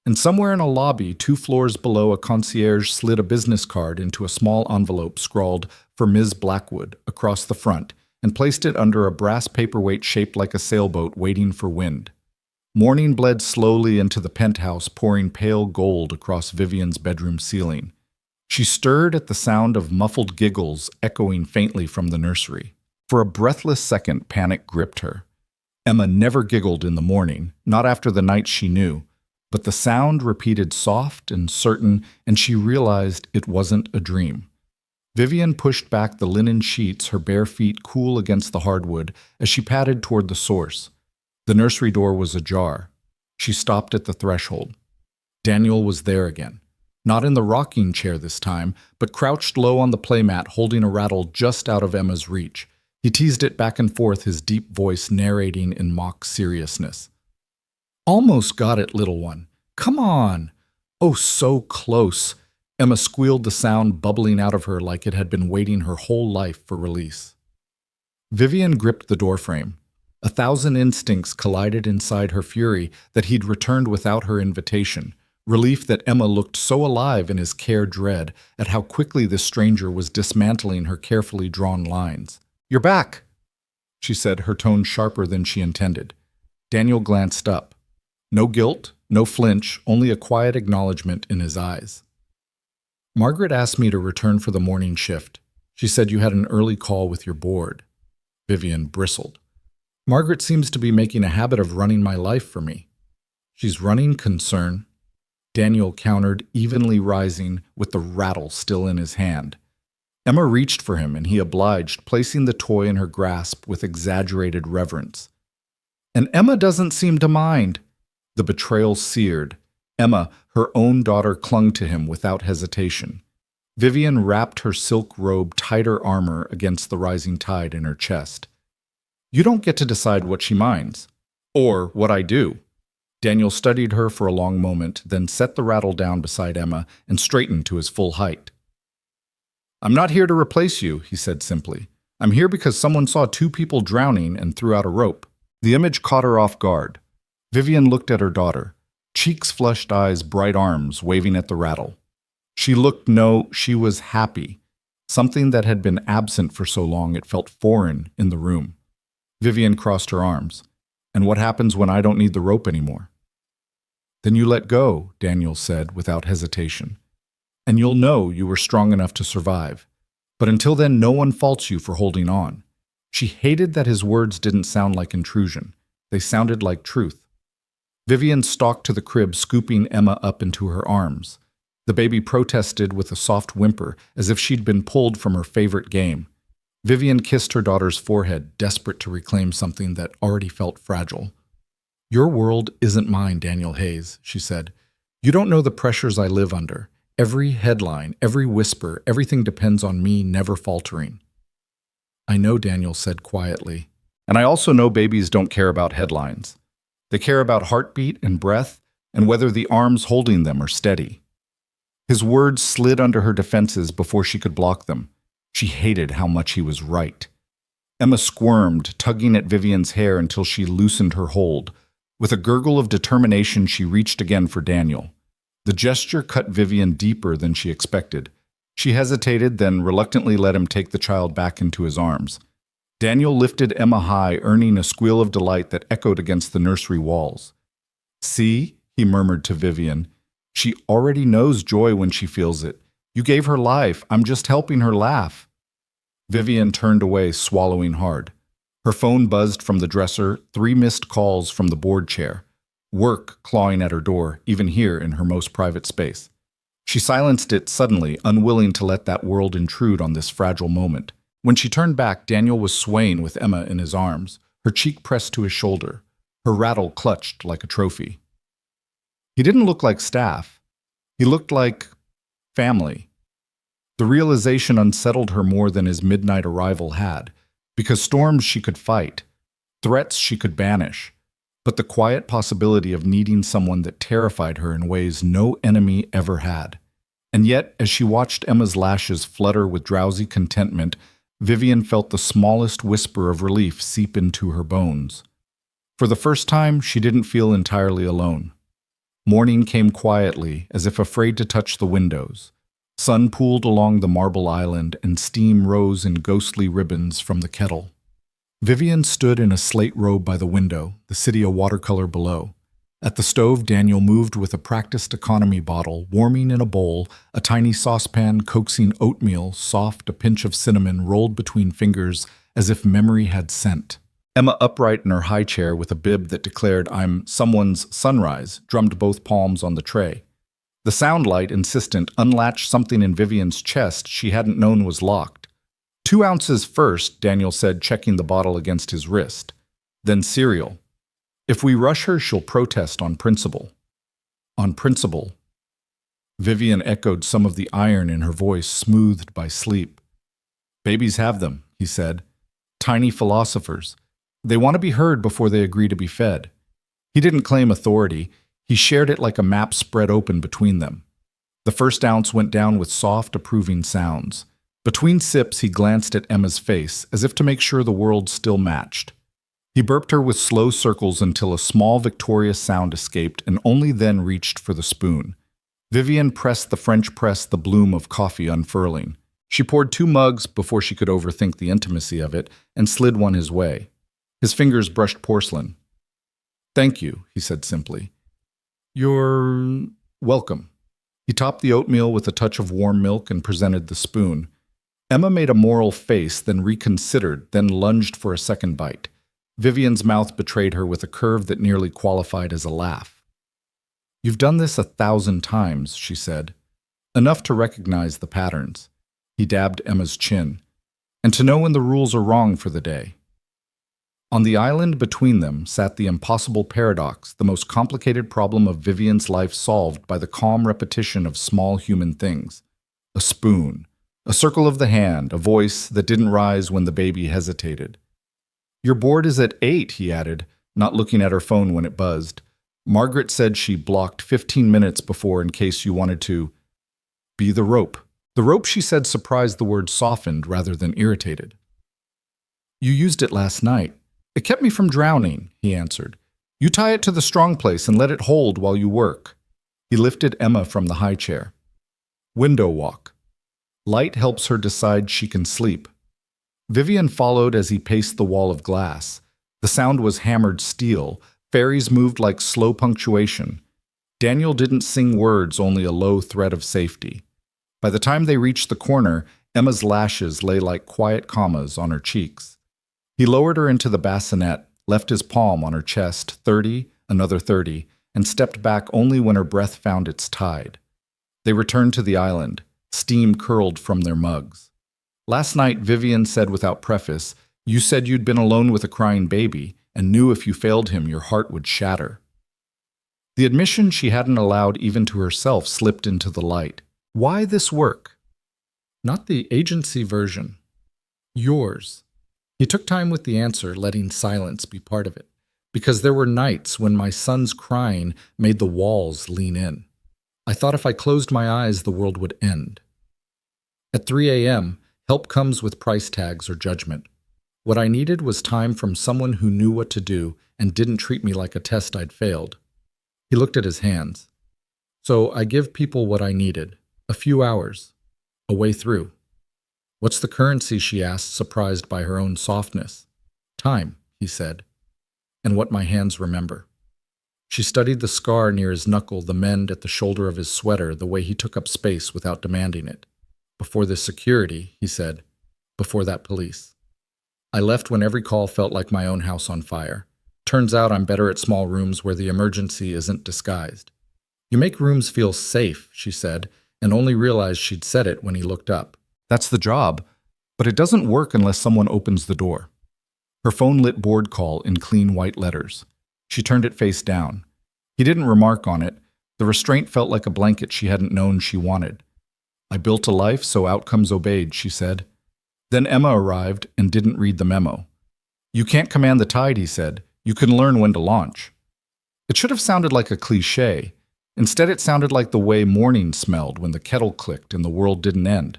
And somewhere in a lobby 2 floors below, a concierge slid a business card into a small envelope scrawled "For Ms. Blackwood" across the front and placed it under a brass paperweight shaped like a sailboat waiting for wind. Morning bled slowly into the penthouse, pouring pale gold across Vivian's bedroom ceiling. She stirred at the sound of muffled giggles echoing faintly from the nursery. For a breathless second, panic gripped her. Emma never giggled in the morning, not after the night she knew, but the sound repeated soft and certain, and she realized it wasn't a dream. Vivian pushed back the linen sheets, her bare feet cool against the hardwood, as she padded toward the source. The nursery door was ajar. She stopped at the threshold. Daniel was there again. Not in the rocking chair this time, but crouched low on the playmat, holding a rattle just out of Emma's reach. He teased it back and forth, his deep voice narrating in mock seriousness. "Almost got it, little one. Come on." "Oh, so close." Emma squealed, the sound bubbling out of her like it had been waiting her whole life for release. Vivian gripped the doorframe. 1,000 instincts collided inside her fury that he'd returned without her invitation. Relief that Emma looked so alive in his care, dread at how quickly this stranger was dismantling her carefully drawn lines. "You're back," she said, her tone sharper than she intended. Daniel glanced up. No guilt, no flinch, only a quiet acknowledgement in his eyes. "Margaret asked me to return for the morning shift. She said you had an early call with your board." Vivian bristled. "Margaret seems to be making a habit of running my life for me." "She's running concern." Daniel countered, evenly rising with the rattle still in his hand. Emma reached for him, and he obliged, placing the toy in her grasp with exaggerated reverence. And Emma doesn't seem to mind. The betrayal seared. Emma, her own daughter, clung to him without hesitation. Vivian wrapped her silk robe tighter armor against the rising tide in her chest. You don't get to decide what she minds. Or what I do. Daniel studied her for a long moment, then set the rattle down beside Emma and straightened to his full height. I'm not here to replace you, he said simply. I'm here because someone saw two people drowning and threw out a rope. The image caught her off guard. Vivian looked at her daughter. Cheeks flushed, eyes, bright arms waving at the rattle. She was happy. Something that had been absent for so long it felt foreign in the room. Vivian crossed her arms. And what happens when I don't need the rope anymore? Then you let go, Daniel said without hesitation. And you'll know you were strong enough to survive. But until then, no one faults you for holding on. She hated that his words didn't sound like intrusion. They sounded like truth. Vivian stalked to the crib, scooping Emma up into her arms. The baby protested with a soft whimper, as if she'd been pulled from her favorite game. Vivian kissed her daughter's forehead, desperate to reclaim something that already felt fragile. Your world isn't mine, Daniel Hayes, she said. You don't know the pressures I live under. Every headline, every whisper, everything depends on me never faltering. I know, Daniel said quietly. And I also know babies don't care about headlines. They care about heartbeat and breath and whether the arms holding them are steady. His words slid under her defenses before she could block them. She hated how much he was right. Emma squirmed, tugging at Vivian's hair until she loosened her hold. With a gurgle of determination, she reached again for Daniel. The gesture cut Vivian deeper than she expected. She hesitated, then reluctantly let him take the child back into his arms. Daniel lifted Emma high, earning a squeal of delight that echoed against the nursery walls. See, he murmured to Vivian. She already knows joy when she feels it. You gave her life. I'm just helping her laugh. Vivian turned away, swallowing hard. Her phone buzzed from the dresser, 3 missed calls from the board chair. Work clawing at her door, even here in her most private space. She silenced it suddenly, unwilling to let that world intrude on this fragile moment. When she turned back, Daniel was swaying with Emma in his arms, her cheek pressed to his shoulder, her rattle clutched like a trophy. He didn't look like staff. He looked like family. The realization unsettled her more than his midnight arrival had, because storms she could fight, threats she could banish, but the quiet possibility of needing someone that terrified her in ways no enemy ever had. And yet, as she watched Emma's lashes flutter with drowsy contentment, Vivian felt the smallest whisper of relief seep into her bones. For the first time, she didn't feel entirely alone. Morning came quietly, as if afraid to touch the windows. Sun pooled along the marble island, and steam rose in ghostly ribbons from the kettle. Vivian stood in a slate robe by the window, the city a watercolor below. At the stove, Daniel moved with a practiced economy bottle, warming in a bowl, a tiny saucepan coaxing oatmeal, soft, a pinch of cinnamon rolled between fingers as if memory had scent. Emma, upright in her high chair with a bib that declared, "I'm someone's sunrise," drummed both palms on the tray. The sound light, insistent, unlatched something in Vivian's chest she hadn't known was locked. 2 ounces first, Daniel said, checking the bottle against his wrist. Then cereal. If we rush her, she'll protest on principle. On principle. Vivian echoed some of the iron in her voice, smoothed by sleep. Babies have them, he said. Tiny philosophers. They want to be heard before they agree to be fed. He didn't claim authority. He shared it like a map spread open between them. The first ounce went down with soft, approving sounds. Between sips, he glanced at Emma's face, as if to make sure the world still matched. He burped her with slow circles until a small, victorious sound escaped, and only then reached for the spoon. Vivian pressed the French press, the bloom of coffee unfurling. She poured 2 mugs before she could overthink the intimacy of it, and slid one his way. His fingers brushed porcelain. "Thank you," he said simply. "You're welcome." He topped the oatmeal with a touch of warm milk and presented the spoon. Emma made a moral face, then reconsidered, then lunged for a second bite. Vivian's mouth betrayed her with a curve that nearly qualified as a laugh. You've done this 1,000 times, she said. Enough to recognize the patterns. He dabbed Emma's chin. And to know when the rules are wrong for the day. On the island between them sat the impossible paradox, the most complicated problem of Vivian's life solved by the calm repetition of small human things. A spoon, a circle of the hand, a voice that didn't rise when the baby hesitated. Your board is at 8, he added, not looking at her phone when it buzzed. Margaret said she blocked 15 minutes before in case you wanted to be the rope. The rope, she said, surprised the word softened rather than irritated. You used it last night. It kept me from drowning, he answered. You tie it to the strong place and let it hold while you work. He lifted Emma from the high chair. Window walk. Light helps her decide she can sleep. Vivian followed as he paced the wall of glass. The sound was hammered steel. Fairies moved like slow punctuation. Daniel didn't sing words, only a low thread of safety. By the time they reached the corner, Emma's lashes lay like quiet commas on her cheeks. He lowered her into the bassinet, left his palm on her chest, 30, another 30, and stepped back only when her breath found its tide. They returned to the island. Steam curled from their mugs. Last night, Vivian said without preface, you said you'd been alone with a crying baby and knew if you failed him, your heart would shatter. The admission she hadn't allowed even to herself slipped into the light. Why this work? Not the agency version. Yours. He took time with the answer, letting silence be part of it, because there were nights when my son's crying made the walls lean in. I thought if I closed my eyes, the world would end. At 3 a.m., help comes with price tags or judgment. What I needed was time from someone who knew what to do and didn't treat me like a test I'd failed. He looked at his hands. So I give people what I needed, a few hours, a way through. What's the currency, she asked, surprised by her own softness. Time, he said, and what my hands remember. She studied the scar near his knuckle, the mend at the shoulder of his sweater, the way he took up space without demanding it. Before this security, he said, before that police. I left when every call felt like my own house on fire. Turns out I'm better at small rooms where the emergency isn't disguised. You make rooms feel safe, she said, and only realized she'd said it when he looked up. That's the job, but it doesn't work unless someone opens the door. Her phone lit board call in clean white letters. She turned it face down. He didn't remark on it. The restraint felt like a blanket she hadn't known she wanted. I built a life, so outcomes obeyed, she said. Then Emma arrived and didn't read the memo. You can't command the tide, he said. You can learn when to launch. It should have sounded like a cliché. Instead, it sounded like the way morning smelled when the kettle clicked and the world didn't end.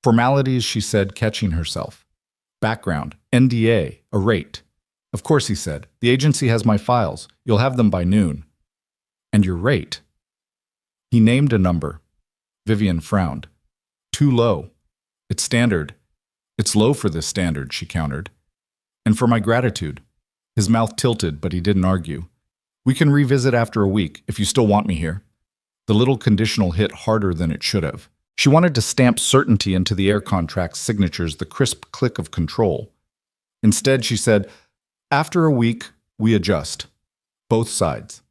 Formalities, she said, catching herself. Background, NDA, a rate. Of course, he said. The agency has my files. You'll have them by noon. And your rate? He named a number. Vivian frowned. Too low. It's standard. It's low for this standard, she countered. And for my gratitude. His mouth tilted, but he didn't argue. We can revisit after a week, if you still want me here. The little conditional hit harder than it should have. She wanted to stamp certainty into the air contract's signatures, the crisp click of control. Instead, she said, after a week, we adjust. Both sides.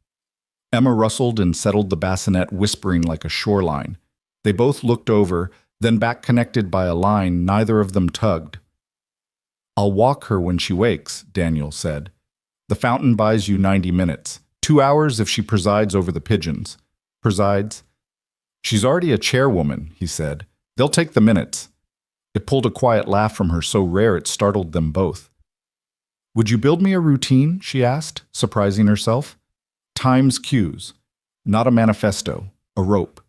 Emma rustled and settled the bassinet, whispering like a shoreline. They both looked over, then back connected by a line neither of them tugged. I'll walk her when she wakes, Daniel said. The fountain buys you 90 minutes. 2 hours if she presides over the pigeons. Presides? She's already a chairwoman, he said. They'll take the minutes. It pulled a quiet laugh from her, so rare it startled them both. Would you build me a routine? She asked, surprising herself. Time's cues. Not a manifesto, a rope.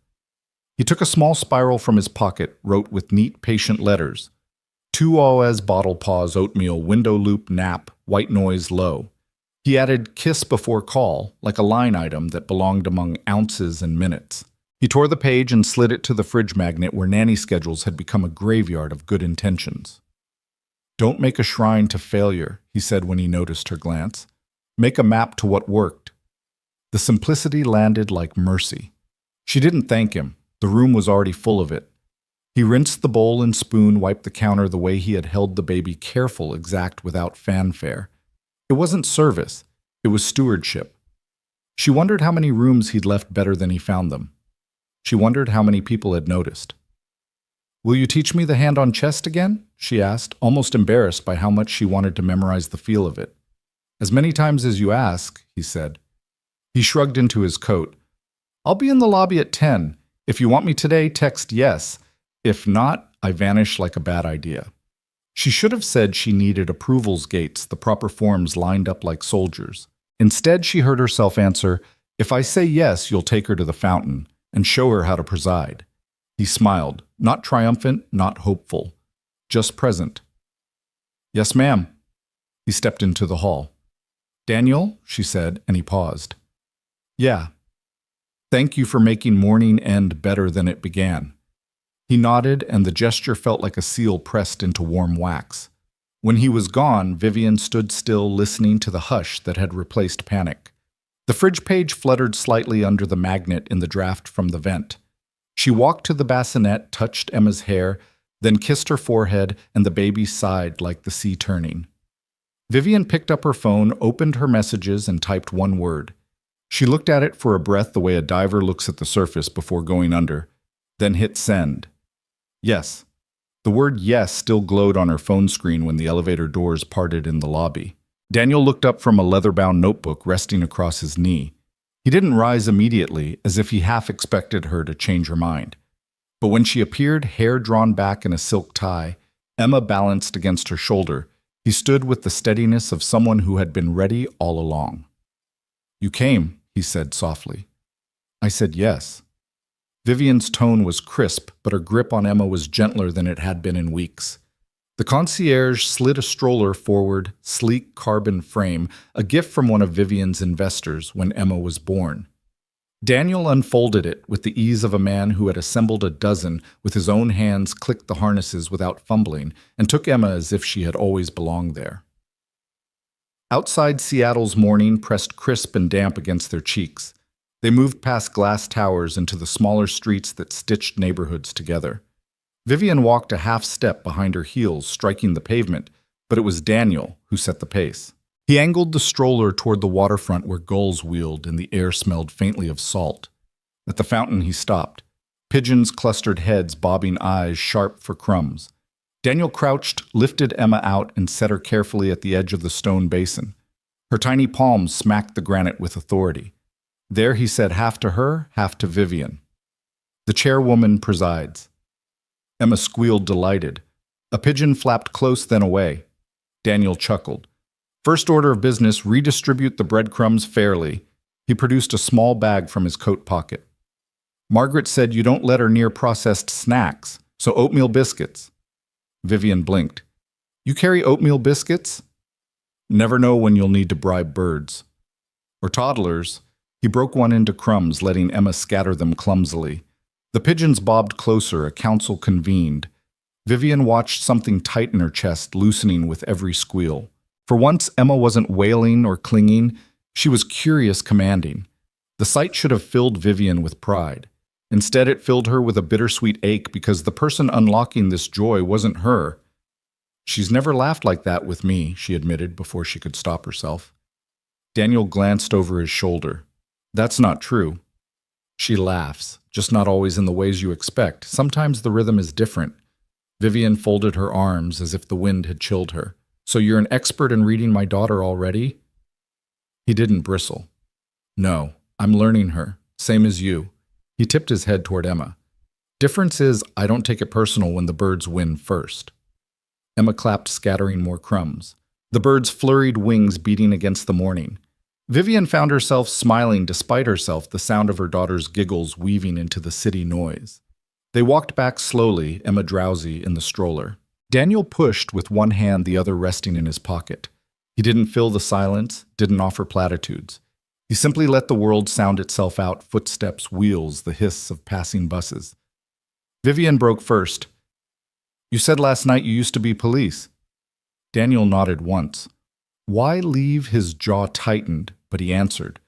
He took a small spiral from his pocket, wrote with neat, patient letters. 2 OS bottle pause oatmeal, window loop nap, white noise low. He added kiss before call, like a line item that belonged among ounces and minutes. He tore the page and slid it to the fridge magnet where nanny schedules had become a graveyard of good intentions. Don't make a shrine to failure, he said when he noticed her glance. Make a map to what worked. The simplicity landed like mercy. She didn't thank him. The room was already full of it. He rinsed the bowl and spoon, wiped the counter the way he had held the baby, careful, exact, without fanfare. It wasn't service. It was stewardship. She wondered how many rooms he'd left better than he found them. She wondered how many people had noticed. "Will you teach me the hand on chest again?" she asked, almost embarrassed by how much she wanted to memorize the feel of it. "As many times as you ask," he said. He shrugged into his coat. "I'll be in the lobby at 10. If you want me today, text yes. If not, I vanish like a bad idea." She should have said she needed approvals gates, the proper forms lined up like soldiers. Instead, she heard herself answer, "If I say yes, you'll take her to the fountain and show her how to preside." He smiled, not triumphant, not hopeful, just present. "Yes, ma'am." He stepped into the hall. "Daniel," she said, and he paused. "Yeah. Thank you for making morning end better than it began." He nodded, and the gesture felt like a seal pressed into warm wax. When he was gone, Vivian stood still, listening to the hush that had replaced panic. The fridge page fluttered slightly under the magnet in the draft from the vent. She walked to the bassinet, touched Emma's hair, then kissed her forehead, and the baby sighed like the sea turning. Vivian picked up her phone, opened her messages, and typed one word. She looked at it for a breath the way a diver looks at the surface before going under, then hit send. Yes. The word yes still glowed on her phone screen when the elevator doors parted in the lobby. Daniel looked up from a leather-bound notebook resting across his knee. He didn't rise immediately, as if he half expected her to change her mind. But when she appeared, hair drawn back in a silk tie, Emma balanced against her shoulder, he stood with the steadiness of someone who had been ready all along. "You came," he said softly. "I said yes." Vivian's tone was crisp, but her grip on Emma was gentler than it had been in weeks. The concierge slid a stroller forward, sleek carbon frame, a gift from one of Vivian's investors when Emma was born. Daniel unfolded it with the ease of a man who had assembled a dozen, with his own hands clicked the harnesses without fumbling, and took Emma as if she had always belonged there. Outside, Seattle's morning pressed crisp and damp against their cheeks. They moved past glass towers into the smaller streets that stitched neighborhoods together. Vivian walked a half step behind her heels, striking the pavement, but it was Daniel who set the pace. He angled the stroller toward the waterfront where gulls wheeled and the air smelled faintly of salt. At the fountain he stopped. Pigeons clustered heads, bobbing eyes sharp for crumbs. Daniel crouched, lifted Emma out, and set her carefully at the edge of the stone basin. Her tiny palms smacked the granite with authority. There he said half to her, half to Vivian. "The chairwoman presides." Emma squealed, delighted. A pigeon flapped close, then away. Daniel chuckled. "First order of business, redistribute the breadcrumbs fairly." He produced a small bag from his coat pocket. "Margaret said you don't let her near processed snacks, so oatmeal biscuits." Vivian blinked. "You carry oatmeal biscuits?" "Never know when you'll need to bribe birds." "Or toddlers." He broke one into crumbs, letting Emma scatter them clumsily. The pigeons bobbed closer, a council convened. Vivian watched something tight in her chest, loosening with every squeal. For once, Emma wasn't wailing or clinging. She was curious, commanding. The sight should have filled Vivian with pride. Instead, it filled her with a bittersweet ache because the person unlocking this joy wasn't her. "She's never laughed like that with me," she admitted before she could stop herself. Daniel glanced over his shoulder. "That's not true." "She laughs, just not always in the ways you expect. Sometimes the rhythm is different." Vivian folded her arms as if the wind had chilled her. "So you're an expert in reading my daughter already?" He didn't bristle. "No, I'm learning her, same as you." He tipped his head toward Emma. "Difference is, I don't take it personal when the birds win first." Emma clapped, scattering more crumbs. The birds flurried, wings beating against the morning. Vivian found herself smiling despite herself, the sound of her daughter's giggles weaving into the city noise. They walked back slowly, Emma drowsy, in the stroller. Daniel pushed with one hand, the other resting in his pocket. He didn't fill the silence, didn't offer platitudes. He simply let the world sound itself out, footsteps, wheels, the hiss of passing buses. Vivian broke first. "You said last night you used to be police." Daniel nodded once. Why leave? His jaw tightened, but he answered.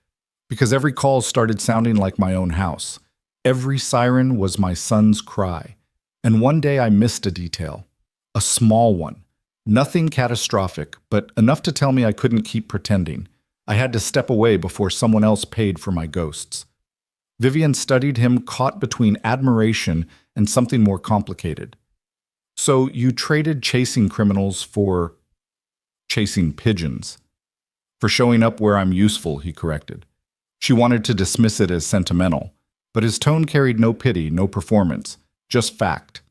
"Because every call started sounding like my own house. Every siren was my son's cry. And one day I missed a detail. A small one. Nothing catastrophic, but enough to tell me I couldn't keep pretending. I had to step away before someone else paid for my ghosts. Vivian studied him, caught between admiration and something more complicated. So you traded chasing criminals for chasing pigeons. For showing up where I'm useful, he corrected. She wanted to dismiss it as sentimental, but his tone carried no pity, no performance, just fact.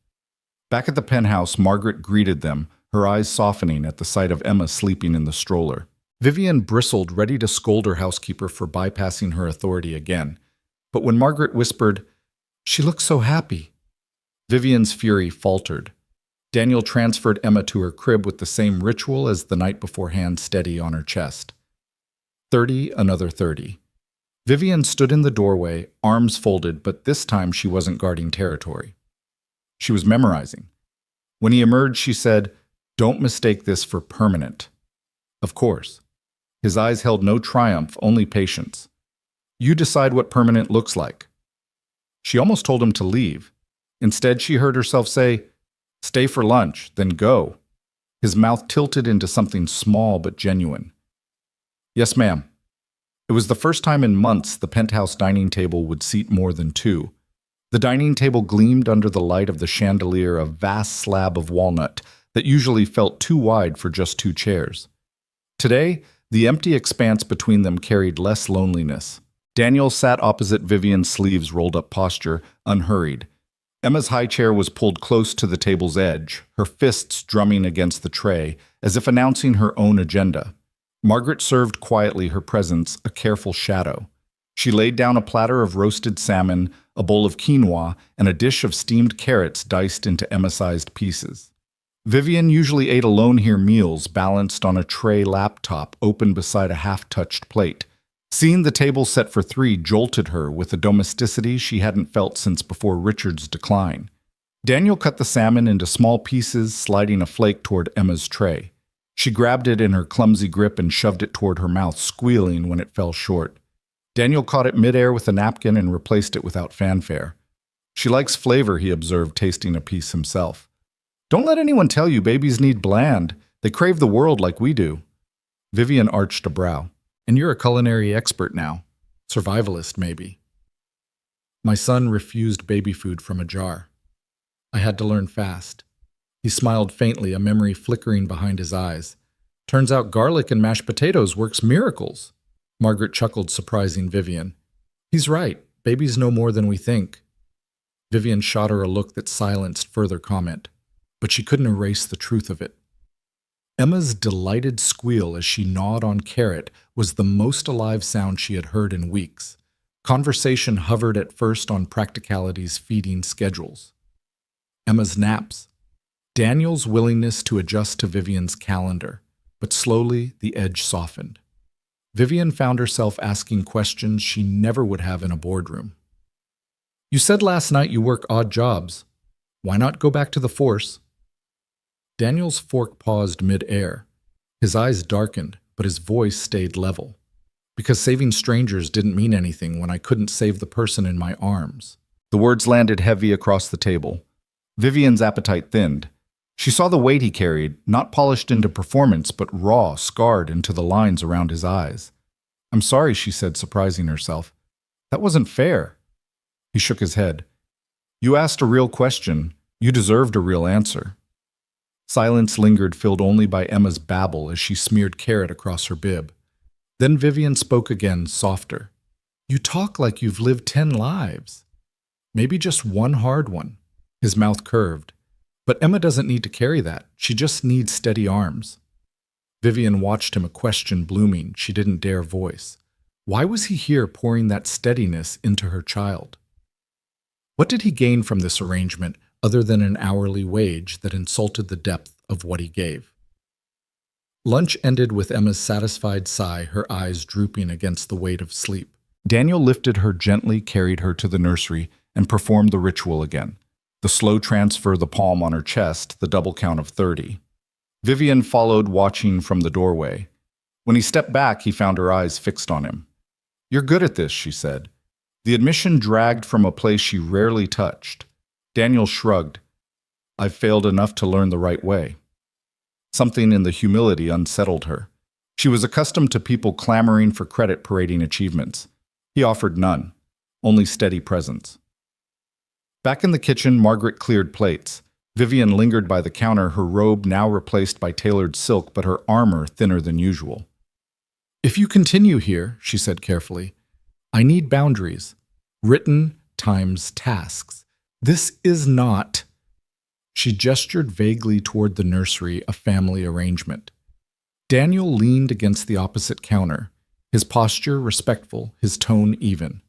Back at the penthouse, Margaret greeted them, her eyes softening at the sight of Emma sleeping in the stroller. Vivian bristled, ready to scold her housekeeper for bypassing her authority again. But when Margaret whispered, "She looks so happy," Vivian's fury faltered. Daniel transferred Emma to her crib with the same ritual as the night before, hand steady on her chest. 30, another 30. Vivian stood in the doorway, arms folded, but this time she wasn't guarding territory. She was memorizing. When he emerged, she said, "Don't mistake this for permanent." Of course. His eyes held no triumph, only patience. "You decide what permanent looks like." She almost told him to leave. Instead, she heard herself say, "Stay for lunch, then go." His mouth tilted into something small but genuine. "Yes, ma'am." It was the first time in months the penthouse dining table would seat more than two. The dining table gleamed under the light of the chandelier, a vast slab of walnut that usually felt too wide for just two chairs. Today, the empty expanse between them carried less loneliness. Daniel sat opposite Vivian's sleeves rolled up posture, unhurried. Emma's high chair was pulled close to the table's edge, her fists drumming against the tray, as if announcing her own agenda. Margaret served quietly, her presence a careful shadow. She laid down a platter of roasted salmon, a bowl of quinoa, and a dish of steamed carrots diced into Emma-sized pieces. Vivian usually ate alone here, meals balanced on a tray laptop open beside a half-touched plate. Seeing the table set for three jolted her with a domesticity she hadn't felt since before Richard's decline. Daniel cut the salmon into small pieces, sliding a flake toward Emma's tray. She grabbed it in her clumsy grip and shoved it toward her mouth, squealing when it fell short. Daniel caught it midair with a napkin and replaced it without fanfare. "She likes flavor," he observed, tasting a piece himself. "Don't let anyone tell you babies need bland. They crave the world like we do." Vivian arched a brow. "And you're a culinary expert now. Survivalist, maybe." "My son refused baby food from a jar. I had to learn fast." He smiled faintly, a memory flickering behind his eyes. "Turns out garlic and mashed potatoes works miracles." Margaret chuckled, surprising Vivian. "He's right. Babies know more than we think." Vivian shot her a look that silenced further comment, but she couldn't erase the truth of it. Emma's delighted squeal as she gnawed on carrot was the most alive sound she had heard in weeks. Conversation hovered at first on practicalities, feeding schedules. Emma's naps. Daniel's willingness to adjust to Vivian's calendar, but slowly the edge softened. Vivian found herself asking questions she never would have in a boardroom. "You said last night you work odd jobs. Why not go back to the force?" Daniel's fork paused mid-air. His eyes darkened, but his voice stayed level. "Because saving strangers didn't mean anything when I couldn't save the person in my arms." The words landed heavy across the table. Vivian's appetite thinned. She saw the weight he carried, not polished into performance, but raw, scarred into the lines around his eyes. "I'm sorry," she said, surprising herself. "That wasn't fair." He shook his head. "You asked a real question. You deserved a real answer." Silence lingered, filled only by Emma's babble as she smeared carrot across her bib. Then Vivian spoke again, softer. "You talk like you've lived 10 lives. Maybe just one hard one." His mouth curved. "But Emma doesn't need to carry that. She just needs steady arms." Vivian watched him, a question blooming she didn't dare voice. Why was he here pouring that steadiness into her child? What did he gain from this arrangement other than an hourly wage that insulted the depth of what he gave? Lunch ended with Emma's satisfied sigh, her eyes drooping against the weight of sleep. Daniel lifted her gently, carried her to the nursery, and performed the ritual again. The slow transfer, the palm on her chest, the double count of 30. Vivian followed, watching from the doorway. When he stepped back, he found her eyes fixed on him. "You're good at this," she said. The admission dragged from a place she rarely touched. Daniel shrugged. "I've failed enough to learn the right way." Something in the humility unsettled her. She was accustomed to people clamoring for credit parading achievements. He offered none, only steady presence. Back in the kitchen, Margaret cleared plates. Vivian lingered by the counter, her robe now replaced by tailored silk, but her armor thinner than usual. "If you continue here," she said carefully, "I need boundaries. Written times tasks. This is not—" She gestured vaguely toward the nursery, a family arrangement. Daniel leaned against the opposite counter, his posture respectful, his tone even.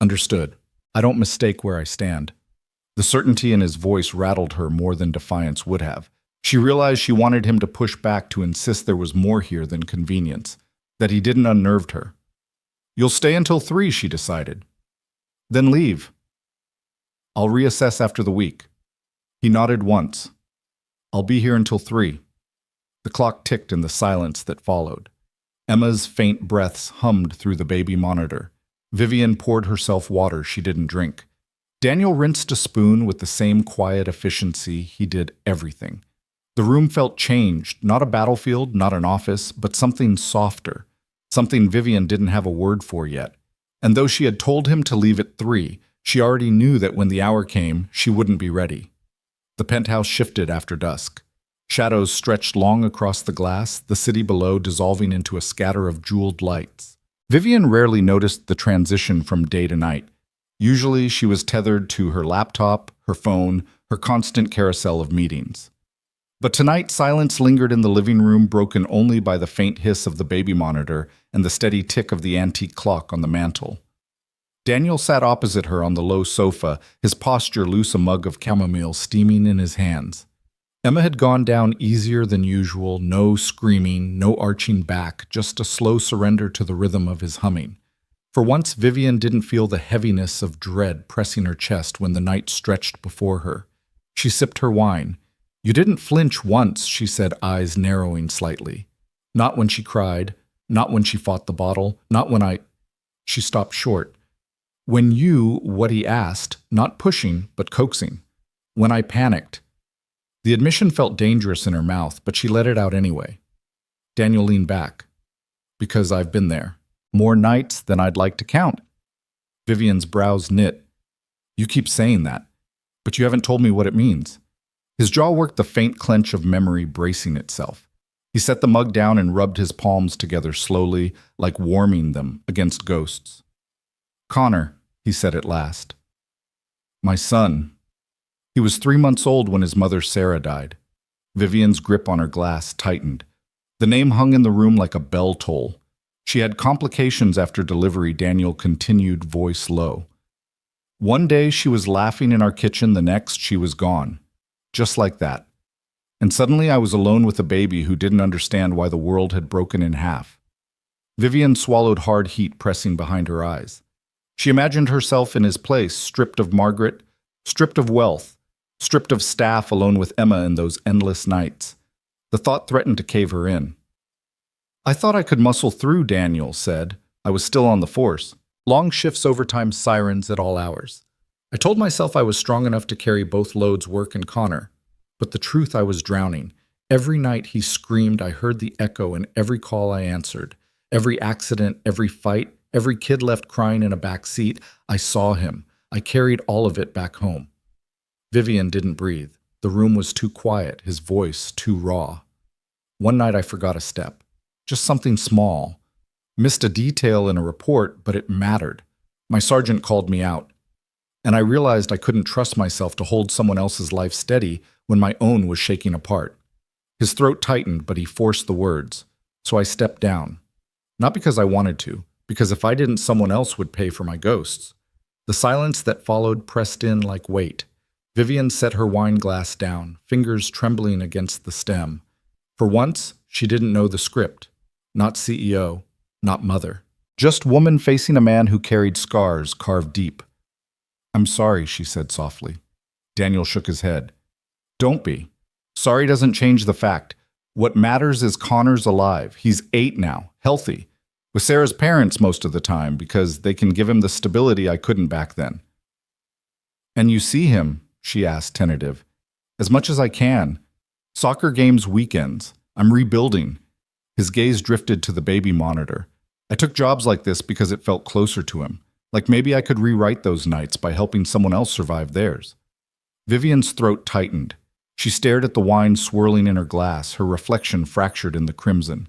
"Understood. I don't mistake where I stand." The certainty in his voice rattled her more than defiance would have. She realized she wanted him to push back, to insist there was more here than convenience, that he didn't unnerve her. "You'll stay until 3, she decided. "Then leave." "I'll reassess after the week." He nodded once. "I'll be here until 3. The clock ticked in the silence that followed. Emma's faint breaths hummed through the baby monitor. Vivian poured herself water she didn't drink. Daniel rinsed a spoon with the same quiet efficiency he did everything. The room felt changed, not a battlefield, not an office, but something softer, something Vivian didn't have a word for yet. And though she had told him to leave at 3, she already knew that when the hour came, she wouldn't be ready. The penthouse shifted after dusk. Shadows stretched long across the glass, the city below dissolving into a scatter of jeweled lights. Vivian rarely noticed the transition from day to night. Usually she was tethered to her laptop, her phone, her constant carousel of meetings. But tonight silence lingered in the living room, broken only by the faint hiss of the baby monitor and the steady tick of the antique clock on the mantel. Daniel sat opposite her on the low sofa, his posture loose, a mug of chamomile steaming in his hands. Emma had gone down easier than usual, no screaming, no arching back, just a slow surrender to the rhythm of his humming. For once, Vivian didn't feel the heaviness of dread pressing her chest when the night stretched before her. She sipped her wine. "You didn't flinch once," she said, eyes narrowing slightly. "Not when she cried, not when she fought the bottle, not when I—" She stopped short. "When you, what he asked, not pushing, but coaxing. When I panicked." The admission felt dangerous in her mouth, but she let it out anyway. Daniel leaned back. "Because I've been there. More nights than I'd like to count." Vivian's brows knit. "You keep saying that, but you haven't told me what it means." His jaw worked, the faint clench of memory bracing itself. He set the mug down and rubbed his palms together slowly, like warming them against ghosts. "Connor," he said at last. "My son." He was 3 months old when his mother Sarah died. Vivian's grip on her glass tightened. The name hung in the room like a bell toll. She had complications after delivery, Daniel continued, voice low. "One day she was laughing in our kitchen, the next she was gone. Just like that. And suddenly I was alone with a baby who didn't understand why the world had broken in half." Vivian swallowed, hard heat pressing behind her eyes. She imagined herself in his place, stripped of Margaret, stripped of wealth, stripped of staff, alone with Emma in those endless nights. The thought threatened to cave her in. "I thought I could muscle through," Daniel said. "I was still on the force. Long shifts, overtime, sirens at all hours. I told myself I was strong enough to carry both loads, work and Connor. But the truth, I was drowning. Every night he screamed, I heard the echo in every call I answered. Every accident, every fight, every kid left crying in a back seat, I saw him. I carried all of it back home." Vivian didn't breathe. The room was too quiet, his voice too raw. "One night I forgot a step. Just something small. Missed a detail in a report, but it mattered. My sergeant called me out. And I realized I couldn't trust myself to hold someone else's life steady when my own was shaking apart." His throat tightened, but he forced the words. "So I stepped down. Not because I wanted to, because if I didn't, someone else would pay for my ghosts." The silence that followed pressed in like weight. Vivian set her wine glass down, fingers trembling against the stem. For once, she didn't know the script. Not CEO, not mother. Just woman facing a man who carried scars carved deep. "I'm sorry," she said softly. Daniel shook his head. "Don't be. Sorry doesn't change the fact. What matters is Connor's alive. He's 8 now, healthy. With Sarah's parents most of the time, because they can give him the stability I couldn't back then." "And you see him?" she asked, tentative. "As much as I can. Soccer games, weekends. I'm rebuilding. His gaze drifted to the baby monitor. I took jobs like this because it felt closer to him, like maybe I could rewrite those nights by helping someone else survive theirs. Vivian's throat tightened. She stared at the wine swirling in her glass, her reflection fractured in the crimson.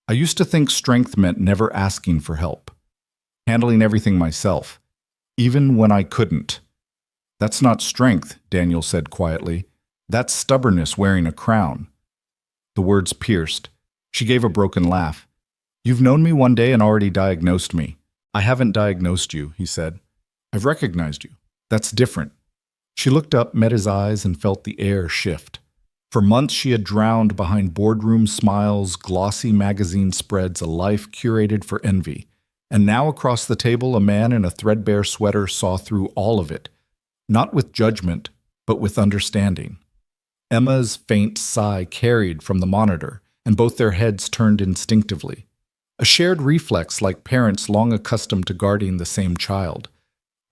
I used to think strength meant never asking for help, handling everything myself, even when I couldn't. That's not strength, Daniel said quietly. That's stubbornness wearing a crown. The words pierced. She gave a broken laugh. You've known me one day and already diagnosed me. I haven't diagnosed you, he said. I've recognized you. That's different. She looked up, met his eyes, and felt the air shift. For months she had drowned behind boardroom smiles, glossy magazine spreads, a life curated for envy. And now across the table, a man in a threadbare sweater saw through all of it, not with judgment, but with understanding. Emma's faint sigh carried from the monitor, and both their heads turned instinctively. A shared reflex like parents long accustomed to guarding the same child.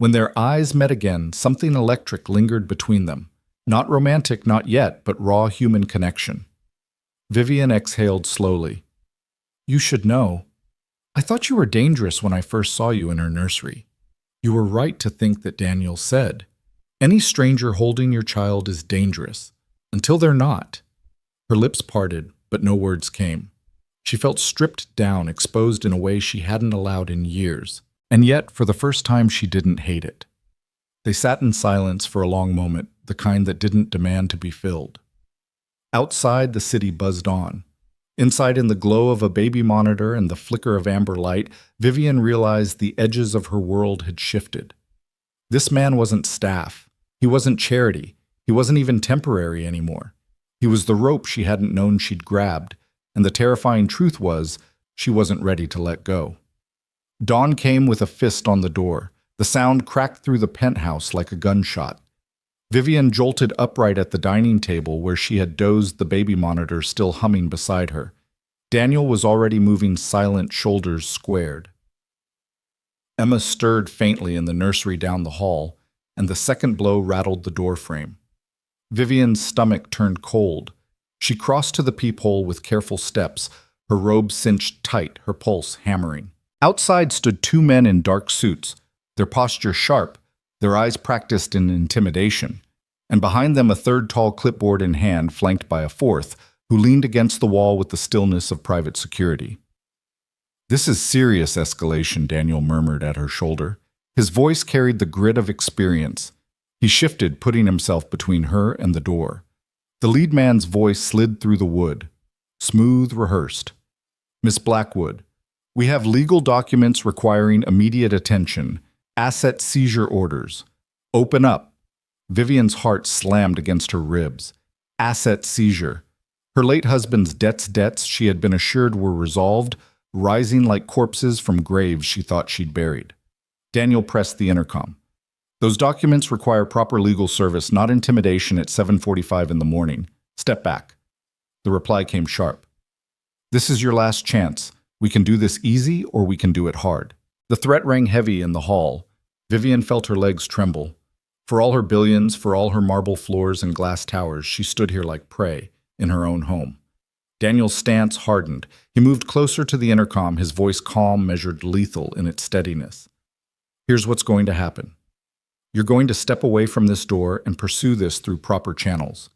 When their eyes met again, something electric lingered between them. Not romantic, not yet, but raw human connection. Vivian exhaled slowly. You should know. I thought you were dangerous when I first saw you in her nursery. You were right to think that Daniel said. Any stranger holding your child is dangerous, until they're not. Her lips parted, but no words came. She felt stripped down, exposed in a way she hadn't allowed in years. And yet, for the first time, she didn't hate it. They sat in silence for a long moment, the kind that didn't demand to be filled. Outside, the city buzzed on. Inside, in the glow of a baby monitor and the flicker of amber light, Vivian realized the edges of her world had shifted. This man wasn't staff. He wasn't charity. He wasn't even temporary anymore. He was the rope she hadn't known she'd grabbed, and the terrifying truth was, she wasn't ready to let go. Dawn came with a fist on the door. The sound cracked through the penthouse like a gunshot. Vivian jolted upright at the dining table where she had dozed, the baby monitor still humming beside her. Daniel was already moving, silent, shoulders squared. Emma stirred faintly in the nursery down the hall, and the second blow rattled the door frame. Vivian's stomach turned cold. She crossed to the peephole with careful steps, her robe cinched tight, her pulse hammering. Outside stood two men in dark suits, their posture sharp, their eyes practiced in intimidation, and behind them a third tall clipboard in hand, flanked by a fourth, who leaned against the wall with the stillness of private security. This is serious escalation, Daniel murmured at her shoulder. His voice carried the grit of experience. He shifted, putting himself between her and the door. The lead man's voice slid through the wood, smooth, rehearsed. Miss Blackwood, we have legal documents requiring immediate attention. Asset seizure orders. Open up. Vivian's heart slammed against her ribs. Asset seizure. Her late husband's debts she had been assured were resolved, rising like corpses from graves she thought she'd buried. Daniel pressed the intercom. Those documents require proper legal service, not intimidation at 7:45 in the morning. Step back. The reply came sharp. This is your last chance. We can do this easy or we can do it hard. The threat rang heavy in the hall. Vivian felt her legs tremble. For all her billions, for all her marble floors and glass towers, she stood here like prey in her own home. Daniel's stance hardened. He moved closer to the intercom, his voice calm, measured, lethal in its steadiness. Here's what's going to happen. You're going to step away from this door and pursue this through proper channels.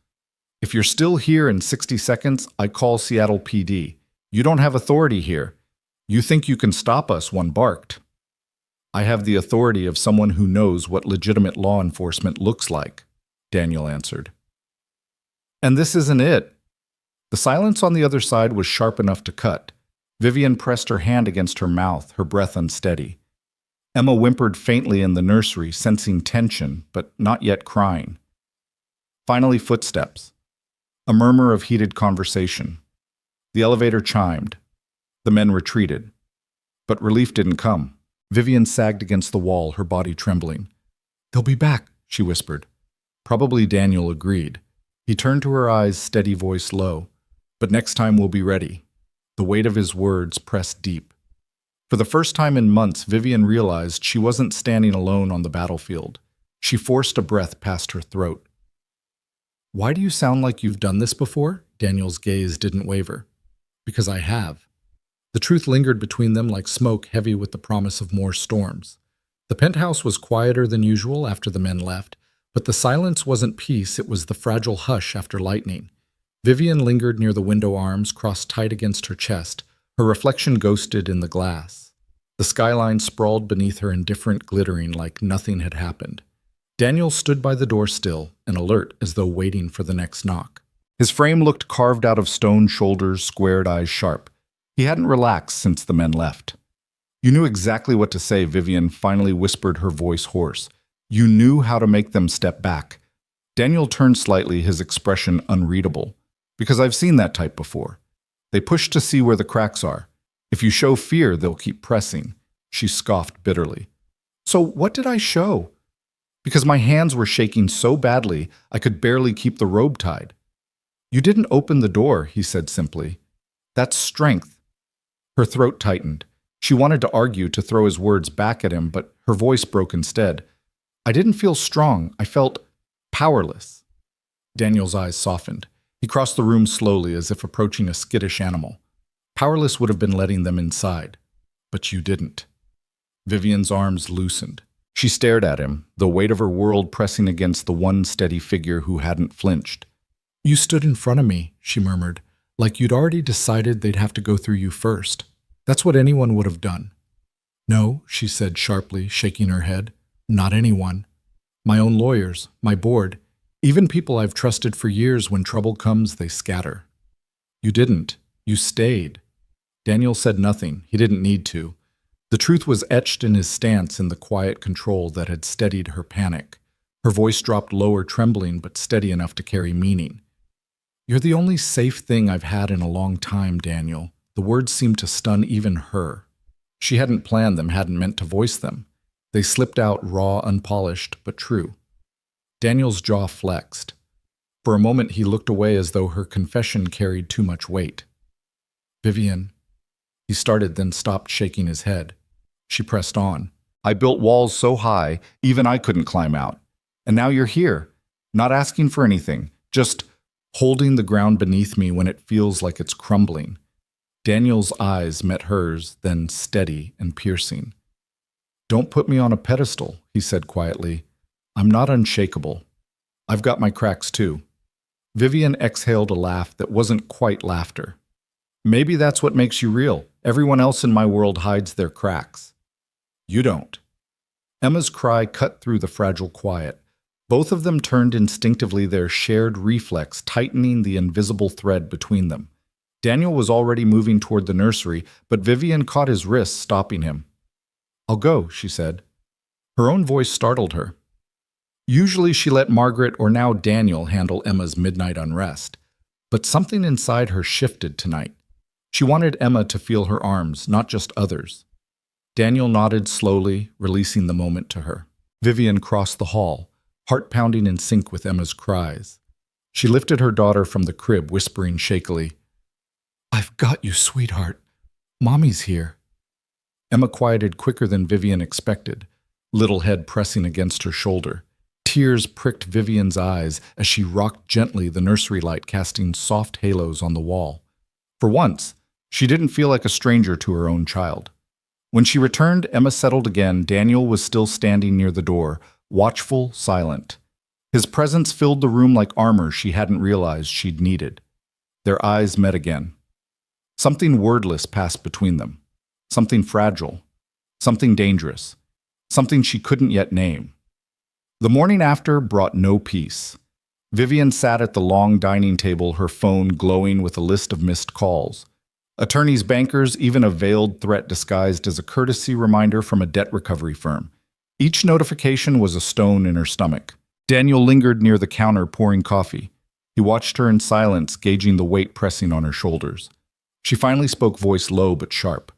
If you're still here in 60 seconds, I call Seattle PD. You don't have authority here. You think you can stop us, one barked. I have the authority of someone who knows what legitimate law enforcement looks like, Daniel answered. And this isn't it. The silence on the other side was sharp enough to cut. Vivian pressed her hand against her mouth, her breath unsteady. Emma whimpered faintly in the nursery, sensing tension, but not yet crying. Finally, footsteps. A murmur of heated conversation. The elevator chimed. The men retreated. But relief didn't come. Vivian sagged against the wall, her body trembling. They'll be back, she whispered. Probably Daniel agreed. He turned to her eyes, steady voice low. But next time we'll be ready. The weight of his words pressed deep. For the first time in months, Vivian realized she wasn't standing alone on the battlefield. She forced a breath past her throat. Why do you sound like you've done this before? Daniel's gaze didn't waver. Because I have. The truth lingered between them like smoke heavy with the promise of more storms. The penthouse was quieter than usual after the men left, but the silence wasn't peace, it was the fragile hush after lightning. Vivian lingered near the window arms, crossed tight against her chest, her reflection ghosted in the glass. The skyline sprawled beneath her, indifferent, glittering like nothing had happened. Daniel stood by the door still and alert, as though waiting for the next knock. His frame looked carved out of stone, shoulders squared, eyes sharp. He hadn't relaxed since the men left. You knew exactly what to say, Vivian finally whispered, her voice hoarse. You knew how to make them step back. Daniel turned slightly, his expression unreadable. Because I've seen that type before. They push to see where the cracks are. If you show fear, they'll keep pressing. She scoffed bitterly. So what did I show? Because my hands were shaking so badly, I could barely keep the robe tied. You didn't open the door, he said simply. That's strength. Her throat tightened. She wanted to argue, to throw his words back at him, but her voice broke instead. I didn't feel strong. I felt powerless. Daniel's eyes softened. He crossed the room slowly, as if approaching a skittish animal. Powerless would have been letting them inside. But you didn't. Vivian's arms loosened. She stared at him, the weight of her world pressing against the one steady figure who hadn't flinched. You stood in front of me, she murmured, like you'd already decided they'd have to go through you first. That's what anyone would have done. No, she said sharply, shaking her head. Not anyone. My own lawyers, my board, even people I've trusted for years. When trouble comes, they scatter. You didn't. You stayed. Daniel said nothing. He didn't need to. The truth was etched in his stance, in the quiet control that had steadied her panic. Her voice dropped lower, trembling but steady enough to carry meaning. You're the only safe thing I've had in a long time, Daniel. The words seemed to stun even her. She hadn't planned them, hadn't meant to voice them. They slipped out raw, unpolished, but true. Daniel's jaw flexed. For a moment he looked away, as though her confession carried too much weight. Vivian. He started, then stopped, shaking his head. She pressed on. I built walls so high, even I couldn't climb out. And now you're here, not asking for anything, just holding the ground beneath me when it feels like it's crumbling. Daniel's eyes met hers, then steady and piercing. Don't put me on a pedestal, he said quietly. I'm not unshakable. I've got my cracks too. Vivian exhaled a laugh that wasn't quite laughter. Maybe that's what makes you real. Everyone else in my world hides their cracks. You don't. Emma's cry cut through the fragile quiet. Both of them turned instinctively, their shared reflex tightening the invisible thread between them. Daniel was already moving toward the nursery, but Vivian caught his wrist, stopping him. I'll go, she said. Her own voice startled her. Usually she let Margaret, or now Daniel, handle Emma's midnight unrest. But something inside her shifted tonight. She wanted Emma to feel her arms, not just others. Daniel nodded slowly, releasing the moment to her. Vivian crossed the hall, heart pounding in sync with Emma's cries. She lifted her daughter from the crib, whispering shakily, I've got you, sweetheart. Mommy's here. Emma quieted quicker than Vivian expected, little head pressing against her shoulder. Tears pricked Vivian's eyes as she rocked gently, the nursery light casting soft halos on the wall. For once, she didn't feel like a stranger to her own child. When she returned, Emma settled again. Daniel was still standing near the door, watchful, silent. His presence filled the room like armor she hadn't realized she'd needed. Their eyes met again. Something wordless passed between them. Something fragile. Something dangerous. Something she couldn't yet name. The morning after brought no peace. Vivian sat at the long dining table, her phone glowing with a list of missed calls. Attorneys, bankers, even a veiled threat disguised as a courtesy reminder from a debt recovery firm. Each notification was a stone in her stomach. Daniel lingered near the counter, pouring coffee. He watched her in silence, gauging the weight pressing on her shoulders. She finally spoke, voice low but sharp.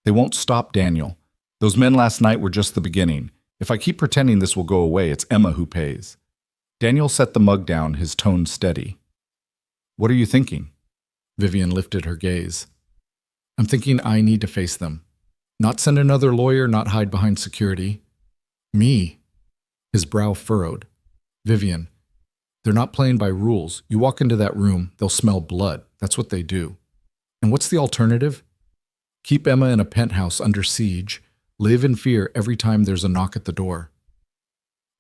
They won't stop, Daniel. Those men last night were just the beginning. If I keep pretending this will go away, it's Emma who pays. Daniel set the mug down, his tone steady. What are you thinking? Vivian lifted her gaze. I'm thinking I need to face them. Not send another lawyer, not hide behind security. Me. His brow furrowed. Vivian, they're not playing by rules. You walk into that room, they'll smell blood. That's what they do. And what's the alternative? Keep Emma in a penthouse under siege, live in fear every time there's a knock at the door.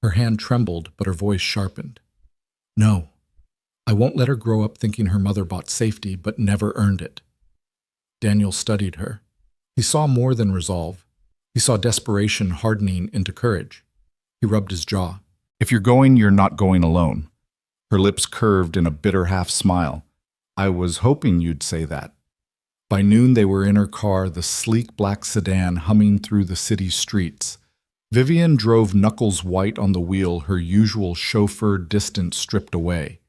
Her hand trembled, but her voice sharpened. No, I won't let her grow up thinking her mother bought safety but never earned it. Daniel studied her. He saw more than resolve. He saw desperation hardening into courage. He rubbed his jaw. If you're going, you're not going alone. Her lips curved in a bitter half-smile. I was hoping you'd say that. By noon they were in her car, the sleek black sedan humming through the city streets. Vivian drove knuckles white on the wheel, her usual chauffeur distance stripped away.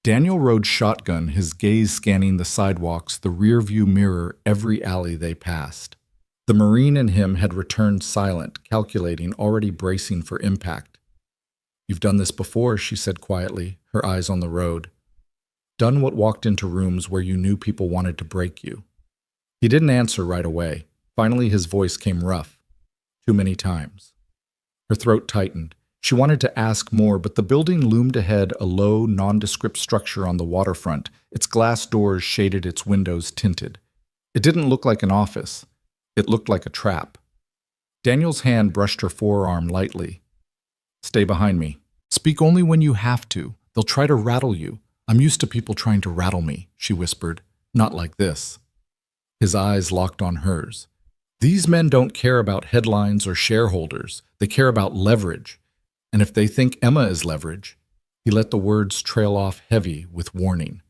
Daniel rode shotgun, his gaze scanning the sidewalks, the rear-view mirror, every alley they passed. The Marine in him had returned silent, calculating, already bracing for impact. You've done this before, she said quietly, her eyes on the road. Done what walked into rooms where you knew people wanted to break you. He didn't answer right away. Finally, his voice came rough. Too many times. Her throat tightened. She wanted to ask more, but the building loomed ahead, a low, nondescript structure on the waterfront. Its glass doors shaded its windows tinted. It didn't look like an office. It looked like a trap. Daniel's hand brushed her forearm lightly. Stay behind me. Speak only when you have to. They'll try to rattle you. I'm used to people trying to rattle me, she whispered. Not like this. His eyes locked on hers. These men don't care about headlines or shareholders. They care about leverage. And if they think Emma is leverage, he let the words trail off heavy with warning.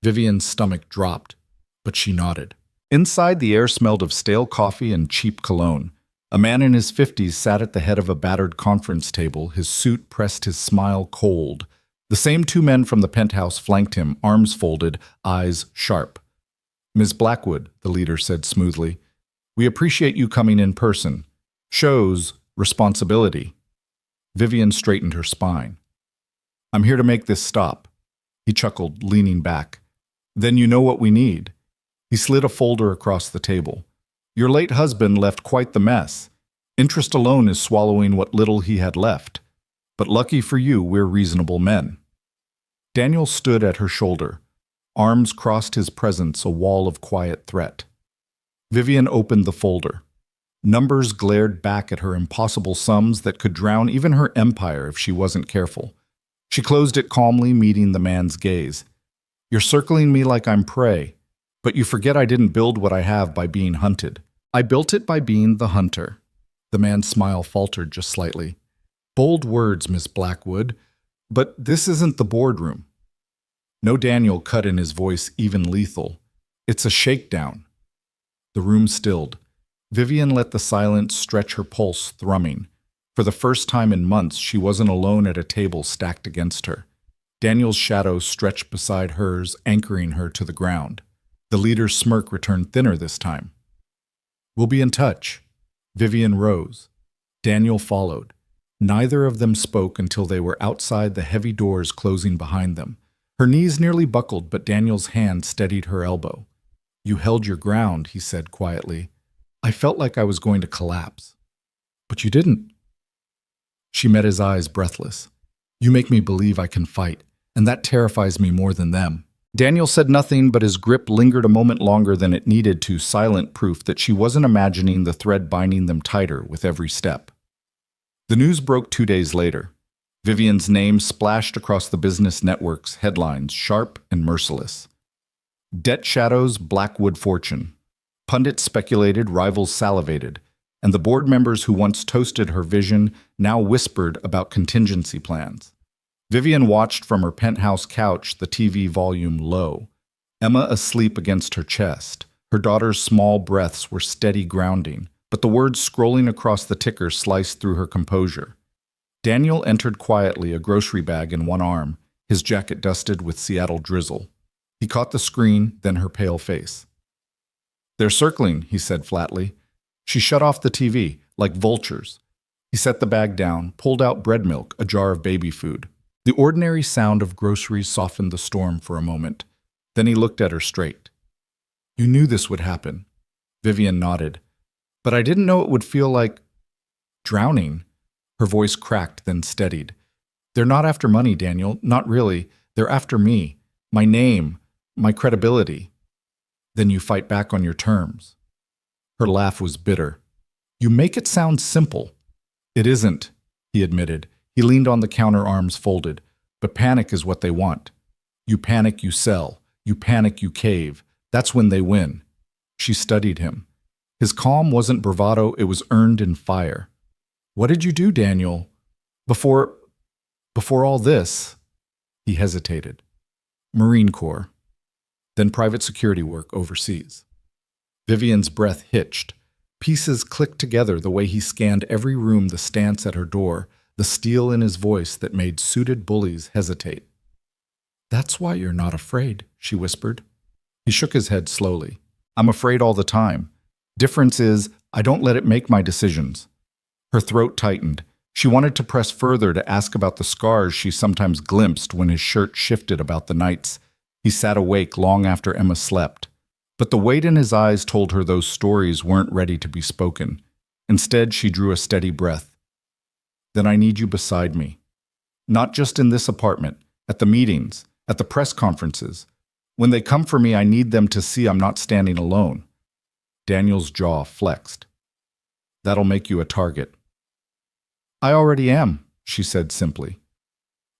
Vivian's stomach dropped, but she nodded. Inside, the air smelled of stale coffee and cheap cologne. A man in his 50s sat at the head of a battered conference table. His suit pressed his smile cold. The same two men from the penthouse flanked him, arms folded, eyes sharp. Ms. Blackwood, the leader said smoothly, we appreciate you coming in person. Shows responsibility. Vivian straightened her spine. I'm here to make this stop. He chuckled, leaning back. Then you know what we need. He slid a folder across the table. Your late husband left quite the mess. Interest alone is swallowing what little he had left. But lucky for you, we're reasonable men. Daniel stood at her shoulder. Arms crossed his presence, a wall of quiet threat. Vivian opened the folder. Numbers glared back at her, impossible sums that could drown even her empire if she wasn't careful. She closed it calmly, meeting the man's gaze. You're circling me like I'm prey, but you forget I didn't build what I have by being hunted. I built it by being the hunter. The man's smile faltered just slightly. Bold words, Miss Blackwood, but this isn't the boardroom. No Daniel cut in his voice, even lethal. It's a shakedown. The room stilled. Vivian let the silence stretch her pulse, thrumming. For the first time in months, she wasn't alone at a table stacked against her. Daniel's shadow stretched beside hers, anchoring her to the ground. The leader's smirk returned thinner this time. We'll be in touch. Vivian rose. Daniel followed. Neither of them spoke until they were outside the heavy doors closing behind them. Her knees nearly buckled, but Daniel's hand steadied her elbow. You held your ground, he said quietly. I felt like I was going to collapse. But you didn't. She met his eyes, breathless. You make me believe I can fight, and that terrifies me more than them. Daniel said nothing, but his grip lingered a moment longer than it needed to, silent proof that she wasn't imagining the thread binding them tighter with every step. The news broke 2 days later. Vivian's name splashed across the business network's headlines, sharp and merciless. Debt shadows Blackwood fortune. Pundits speculated, rivals salivated, and the board members who once toasted her vision now whispered about contingency plans. Vivian watched from her penthouse couch, the TV volume low. Emma asleep against her chest. Her daughter's small breaths were steady grounding, but the words scrolling across the ticker sliced through her composure. Daniel entered quietly, a grocery bag in one arm, his jacket dusted with Seattle drizzle. He caught the screen, then her pale face. They're circling, he said flatly. She shut off the TV, like vultures. He set the bag down, pulled out bread milk, a jar of baby food. The ordinary sound of groceries softened the storm for a moment. Then he looked at her straight. You knew this would happen. Vivian nodded. But I didn't know it would feel like drowning. Her voice cracked, then steadied. They're not after money, Daniel. Not really. They're after me. My name. My credibility. Then you fight back on your terms. Her laugh was bitter. You make it sound simple. It isn't, he admitted. He leaned on the counter, arms folded. But panic is what they want. You panic, you sell. You panic, you cave. That's when they win. She studied him. His calm wasn't bravado, it was earned in fire. What did you do, Daniel? Before all this? He hesitated. Marine Corps. Then private security work overseas. Vivian's breath hitched. Pieces clicked together the way he scanned every room, the stance at her door, the steel in his voice that made suited bullies hesitate. That's why you're not afraid, she whispered. He shook his head slowly. I'm afraid all the time. Difference is, I don't let it make my decisions. Her throat tightened. She wanted to press further, to ask about the scars she sometimes glimpsed when his shirt shifted about the nights. He sat awake long after Emma slept. But the weight in his eyes told her those stories weren't ready to be spoken. Instead, she drew a steady breath. Then I need you beside me. Not just in this apartment, at the meetings, at the press conferences. When they come for me, I need them to see I'm not standing alone. Daniel's jaw flexed. That'll make you a target. I already am, she said simply.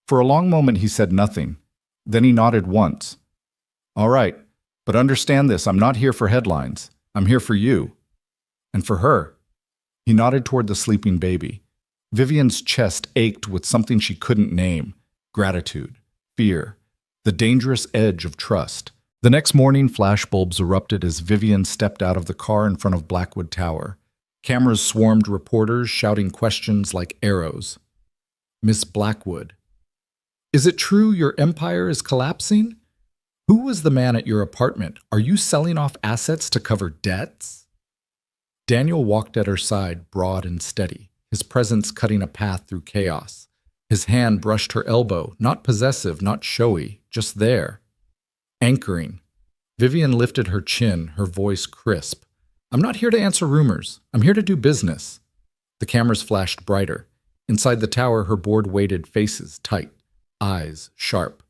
For a long moment he said nothing. Then he nodded once. All right, but understand this, I'm not here for headlines. I'm here for you. And for her. He nodded toward the sleeping baby. Vivian's chest ached with something she couldn't name. Gratitude, fear, the dangerous edge of trust. The next morning, flashbulbs erupted as Vivian stepped out of the car in front of Blackwood Tower. Cameras swarmed reporters, shouting questions like arrows. Miss Blackwood. Is it true your empire is collapsing? Who was the man at your apartment? Are you selling off assets to cover debts? Daniel walked at her side, broad and steady, his presence cutting a path through chaos. His hand brushed her elbow, not possessive, not showy, just there. Anchoring. Vivian lifted her chin, her voice crisp. I'm not here to answer rumors. I'm here to do business. The cameras flashed brighter. Inside the tower, her board waited, faces tight, eyes sharp.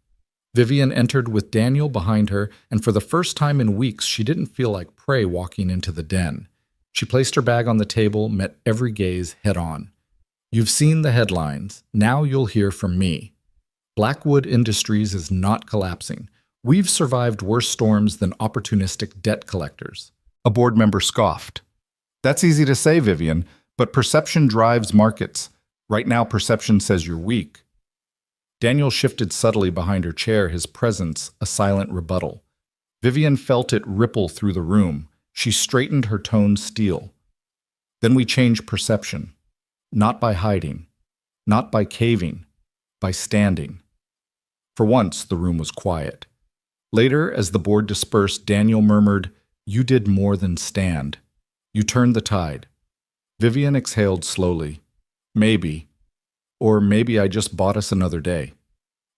Vivian entered with Daniel behind her, and for the first time in weeks, she didn't feel like prey walking into the den. She placed her bag on the table, met every gaze head on. You've seen the headlines. Now you'll hear from me. Blackwood Industries is not collapsing. We've survived worse storms than opportunistic debt collectors. A board member scoffed. That's easy to say, Vivian, but perception drives markets. Right now, perception says you're weak. Daniel shifted subtly behind her chair, his presence a silent rebuttal. Vivian felt it ripple through the room. She straightened, her tone steel. Then we change perception. Not by hiding. Not by caving. By standing. For once, the room was quiet. Later, as the board dispersed, Daniel murmured, You did more than stand. You turned the tide. Vivian exhaled slowly. Maybe. Or maybe I just bought us another day.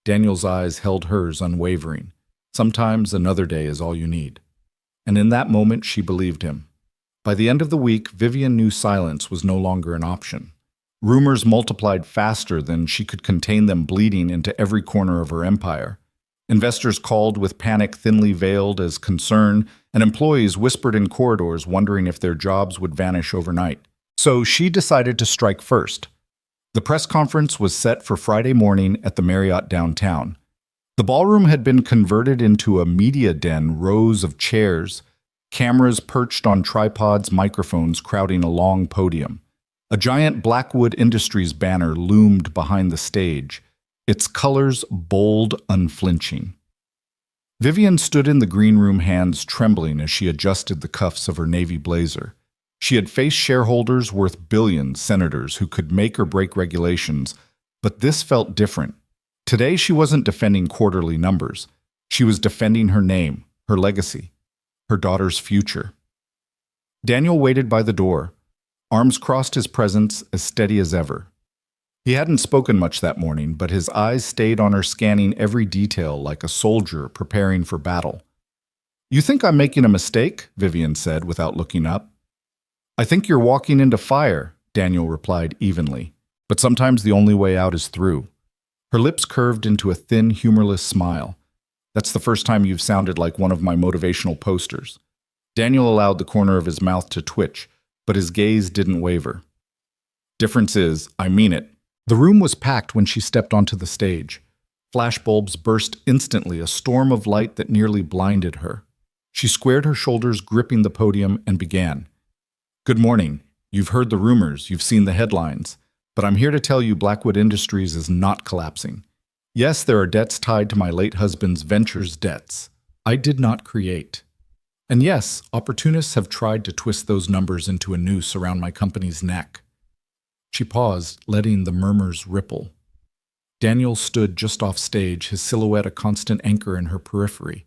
Daniel's eyes held hers unwavering. Sometimes another day is all you need. And in that moment, she believed him. By the end of the week, Vivian knew silence was no longer an option. Rumors multiplied faster than she could contain them, bleeding into every corner of her empire. Investors called with panic thinly veiled as concern, and employees whispered in corridors wondering if their jobs would vanish overnight. So she decided to strike first. The press conference was set for Friday morning at the Marriott downtown. The ballroom had been converted into a media den, rows of chairs, cameras perched on tripods, microphones crowding a long podium. A giant Blackwood Industries banner loomed behind the stage, its colors bold, unflinching. Vivian stood in the green room, hands trembling as she adjusted the cuffs of her navy blazer. She had faced shareholders worth billions, senators who could make or break regulations, but this felt different. Today she wasn't defending quarterly numbers. She was defending her name, her legacy, her daughter's future. Daniel waited by the door, arms crossed, his presence as steady as ever. He hadn't spoken much that morning, but his eyes stayed on her, scanning every detail like a soldier preparing for battle. You think I'm making a mistake? Vivian said without looking up. I think you're walking into fire, Daniel replied evenly, but sometimes the only way out is through. Her lips curved into a thin, humorless smile. That's the first time you've sounded like one of my motivational posters. Daniel allowed the corner of his mouth to twitch, but his gaze didn't waver. Difference is, I mean it. The room was packed when she stepped onto the stage. Flashbulbs burst instantly, a storm of light that nearly blinded her. She squared her shoulders, gripping the podium, and began. Good morning. You've heard the rumors, you've seen the headlines, but I'm here to tell you Blackwood Industries is not collapsing. Yes, there are debts tied to my late husband's ventures debts. I did not create. And yes, opportunists have tried to twist those numbers into a noose around my company's neck. She paused, letting the murmurs ripple. Daniel stood just off stage, his silhouette a constant anchor in her periphery.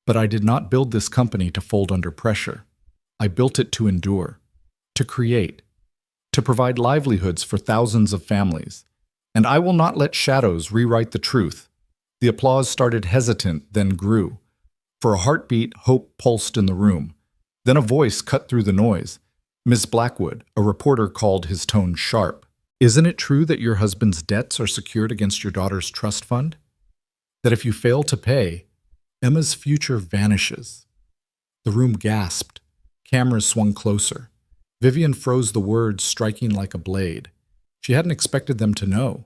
But I did not build this company to fold under pressure. I built it to endure, to create, to provide livelihoods for thousands of families. And I will not let shadows rewrite the truth. The applause started hesitant, then grew. For a heartbeat, hope pulsed in the room. Then a voice cut through the noise. Miss Blackwood, a reporter called, his tone sharp. Isn't it true that your husband's debts are secured against your daughter's trust fund? That if you fail to pay, Emma's future vanishes. The room gasped. Cameras swung closer. Vivian froze the words, striking like a blade. She hadn't expected them to know.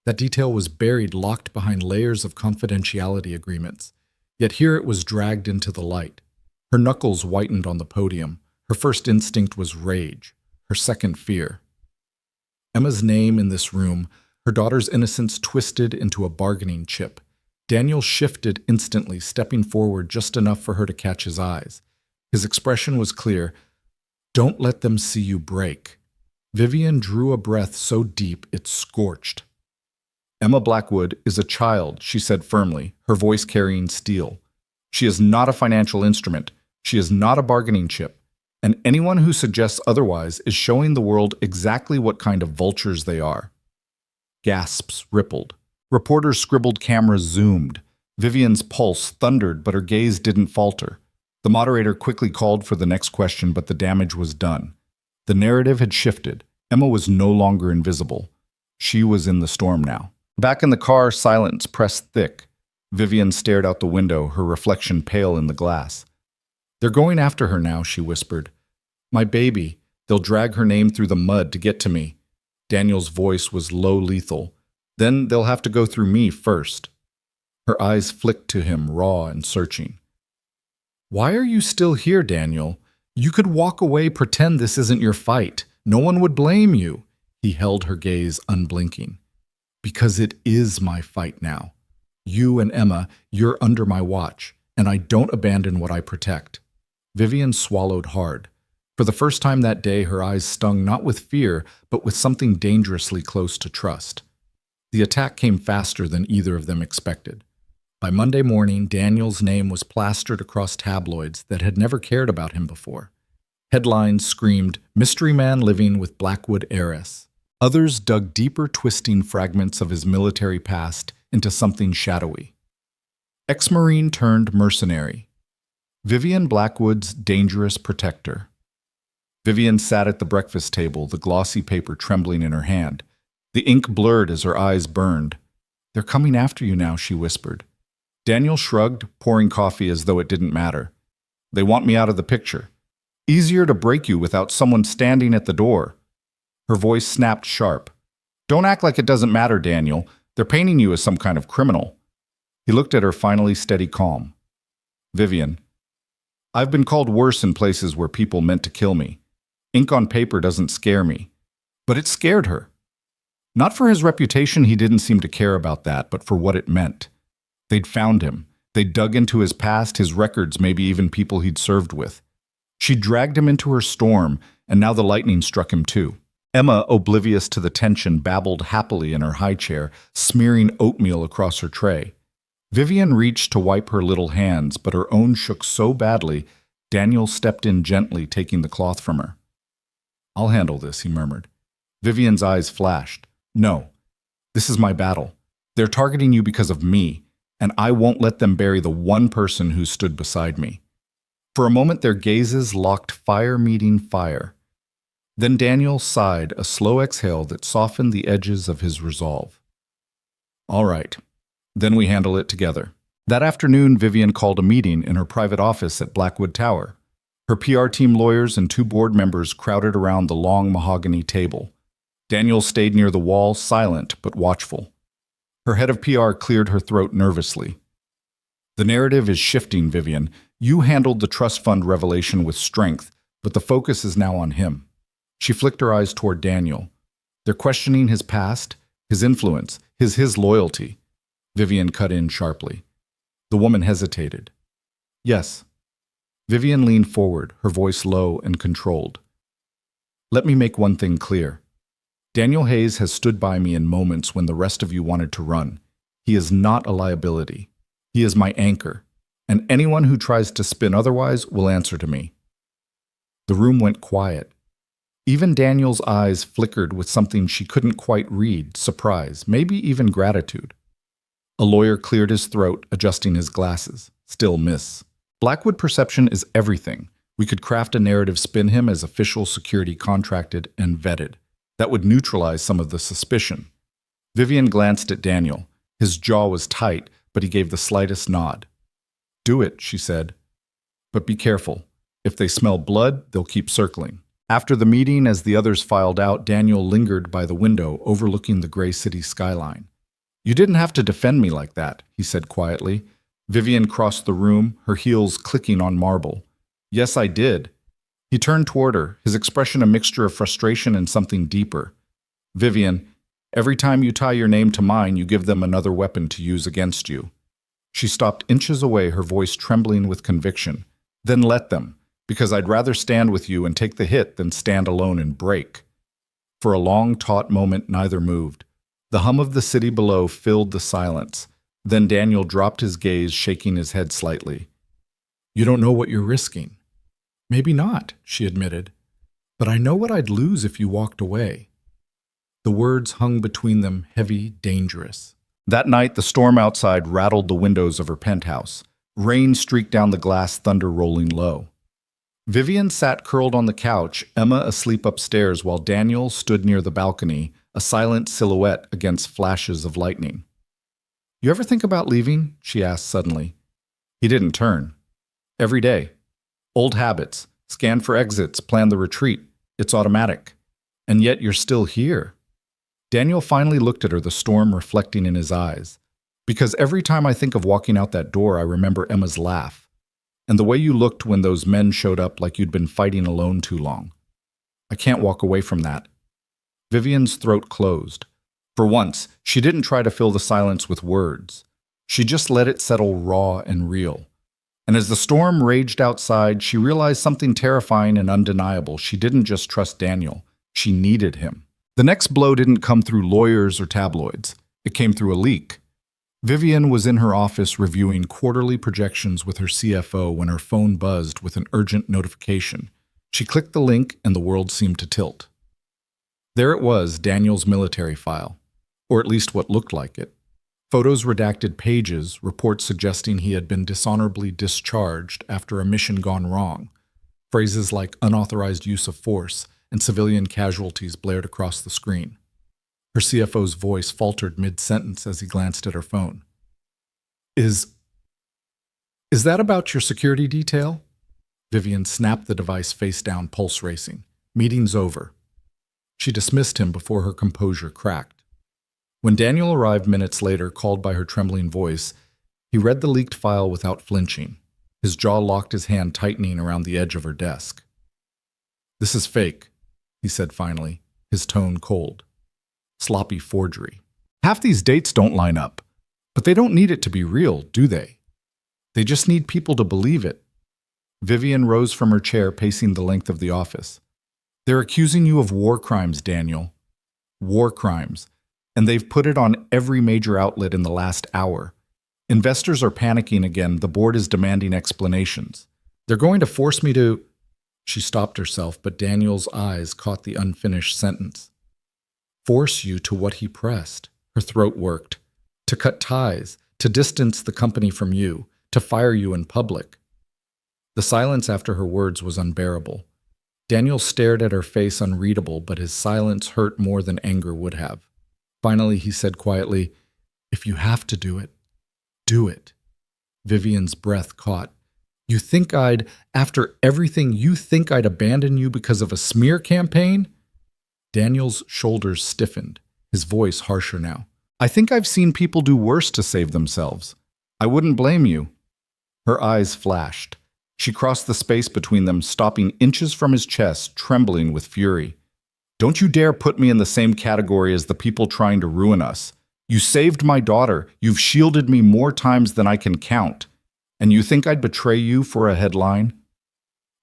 That detail was buried, locked behind layers of confidentiality agreements. Yet here it was dragged into the light. Her knuckles whitened on the podium. Her first instinct was rage. Her second, fear. Emma's name in this room, her daughter's innocence twisted into a bargaining chip. Daniel shifted instantly, stepping forward just enough for her to catch his eyes. His expression was clear. Don't let them see you break. Vivian drew a breath so deep it scorched. Emma Blackwood is a child, she said firmly, her voice carrying steel. She is not a financial instrument. She is not a bargaining chip. And anyone who suggests otherwise is showing the world exactly what kind of vultures they are. Gasps rippled. Reporters scribbled, cameras zoomed. Vivian's pulse thundered, but her gaze didn't falter. The moderator quickly called for the next question, but the damage was done. The narrative had shifted. Emma was no longer invisible. She was in the storm now. Back in the car, silence pressed thick. Vivian stared out the window, her reflection pale in the glass. They're going after her now, she whispered. My baby. They'll drag her name through the mud to get to me. Daniel's voice was low, lethal. Then they'll have to go through me first. Her eyes flicked to him, raw and searching. Why are you still here, Daniel? You could walk away, pretend this isn't your fight. No one would blame you. He held her gaze unblinking. Because it is my fight now. You and Emma, you're under my watch, and I don't abandon what I protect. Vivian swallowed hard. For the first time that day, her eyes stung not with fear, but with something dangerously close to trust. The attack came faster than either of them expected. By Monday morning, Daniel's name was plastered across tabloids that had never cared about him before. Headlines screamed, "Mystery Man living with Blackwood heiress." Others dug deeper, twisting fragments of his military past into something shadowy. Ex-Marine turned mercenary. Vivian Blackwood's dangerous protector. Vivian sat at the breakfast table, the glossy paper trembling in her hand. The ink blurred as her eyes burned. They're coming after you now, she whispered. Daniel shrugged, pouring coffee as though it didn't matter. They want me out of the picture. Easier to break you without someone standing at the door. Her voice snapped sharp. Don't act like it doesn't matter, Daniel. They're painting you as some kind of criminal. He looked at her, finally steady calm. Vivian, I've been called worse in places where people meant to kill me. Ink on paper doesn't scare me. But it scared her. Not for his reputation, he didn't seem to care about that, but for what it meant. They'd found him. They'd dug into his past, his records, maybe even people he'd served with. She dragged him into her storm, and now the lightning struck him too. Emma, oblivious to the tension, babbled happily in her high chair, smearing oatmeal across her tray. Vivian reached to wipe her little hands, but her own shook so badly, Daniel stepped in gently, taking the cloth from her. I'll handle this, he murmured. Vivian's eyes flashed. No, this is my battle. They're targeting you because of me, and I won't let them bury the one person who stood beside me. For a moment, their gazes locked, fire meeting fire. Then Daniel sighed, a slow exhale that softened the edges of his resolve. All right, then we handle it together. That afternoon, Vivian called a meeting in her private office at Blackwood Tower. Her PR team lawyers and 2 board members crowded around the long mahogany table. Daniel stayed near the wall, silent but watchful. Her head of PR cleared her throat nervously. The narrative is shifting, Vivian. You handled the trust fund revelation with strength, but the focus is now on him. She flicked her eyes toward Daniel. They're questioning his past, his influence, his loyalty. Vivian cut in sharply. The woman hesitated. Yes. Vivian leaned forward, her voice low and controlled. Let me make one thing clear. Daniel Hayes has stood by me in moments when the rest of you wanted to run. He is not a liability. He is my anchor, and anyone who tries to spin otherwise will answer to me. The room went quiet. Even Daniel's eyes flickered with something she couldn't quite read, surprise, maybe even gratitude. A lawyer cleared his throat, adjusting his glasses. Still miss. Blackwood perception is everything. We could craft a narrative, spin him as official security contracted and vetted. That would neutralize some of the suspicion. Vivian glanced at Daniel. His jaw was tight, but he gave the slightest nod. Do it, she said. But be careful. If they smell blood, they'll keep circling. After the meeting, as the others filed out, Daniel lingered by the window overlooking the gray city skyline. You didn't have to defend me like that, he said quietly. Vivian crossed the room, her heels clicking on marble. Yes, I did. He turned toward her, his expression a mixture of frustration and something deeper. Vivian, every time you tie your name to mine, you give them another weapon to use against you. She stopped inches away, her voice trembling with conviction. Then let them, because I'd rather stand with you and take the hit than stand alone and break. For a long, taut moment, neither moved. The hum of the city below filled the silence. Then Daniel dropped his gaze, shaking his head slightly. You don't know what you're risking. Maybe not, she admitted. But I know what I'd lose if you walked away. The words hung between them, heavy, dangerous. That night, the storm outside rattled the windows of her penthouse. Rain streaked down the glass, thunder rolling low. Vivian sat curled on the couch, Emma asleep upstairs, while Daniel stood near the balcony, a silent silhouette against flashes of lightning. You ever think about leaving? She asked suddenly. He didn't turn. Every day. Old habits. Scan for exits, plan the retreat. It's automatic. And yet you're still here. Daniel finally looked at her, the storm reflecting in his eyes. Because every time I think of walking out that door, I remember Emma's laugh. And the way you looked when those men showed up, like you'd been fighting alone too long. I can't walk away from that. Vivian's throat closed. For once, she didn't try to fill the silence with words. She just let it settle raw and real. And as the storm raged outside, she realized something terrifying and undeniable. She didn't just trust Daniel. She needed him. The next blow didn't come through lawyers or tabloids. It came through a leak. Vivian was in her office reviewing quarterly projections with her CFO when her phone buzzed with an urgent notification. She clicked the link and the world seemed to tilt. There it was, Daniel's military file, or at least what looked like it. Photos redacted pages, reports suggesting he had been dishonorably discharged after a mission gone wrong. Phrases like unauthorized use of force and civilian casualties blared across the screen. Her CFO's voice faltered mid-sentence as he glanced at her phone. Is that about your security detail? Vivian snapped the device face down, pulse racing. Meeting's over. She dismissed him before her composure cracked. When Daniel arrived minutes later, called by her trembling voice, he read the leaked file without flinching. His jaw locked, his hand tightening around the edge of her desk. This is fake, he said finally, his tone cold. Sloppy forgery. Half these dates don't line up, but they don't need it to be real, do they? They just need people to believe it. Vivian rose from her chair, pacing the length of the office. They're accusing you of war crimes, Daniel. War crimes. And they've put it on every major outlet in the last hour. Investors are panicking again. The board is demanding explanations. They're going to force me to... She stopped herself, but Daniel's eyes caught the unfinished sentence. Force you to what he pressed. Her throat worked. To cut ties, to distance the company from you, to fire you in public. The silence after her words was unbearable. Daniel stared at her face, unreadable, but his silence hurt more than anger would have. Finally, he said quietly, If you have to do it, do it. Vivian's breath caught. You think after everything, you think I'd abandon you because of a smear campaign? Daniel's shoulders stiffened, his voice harsher now. I think I've seen people do worse to save themselves. I wouldn't blame you. Her eyes flashed. She crossed the space between them, stopping inches from his chest, trembling with fury. Don't you dare put me in the same category as the people trying to ruin us. You saved my daughter. You've shielded me more times than I can count. And you think I'd betray you for a headline?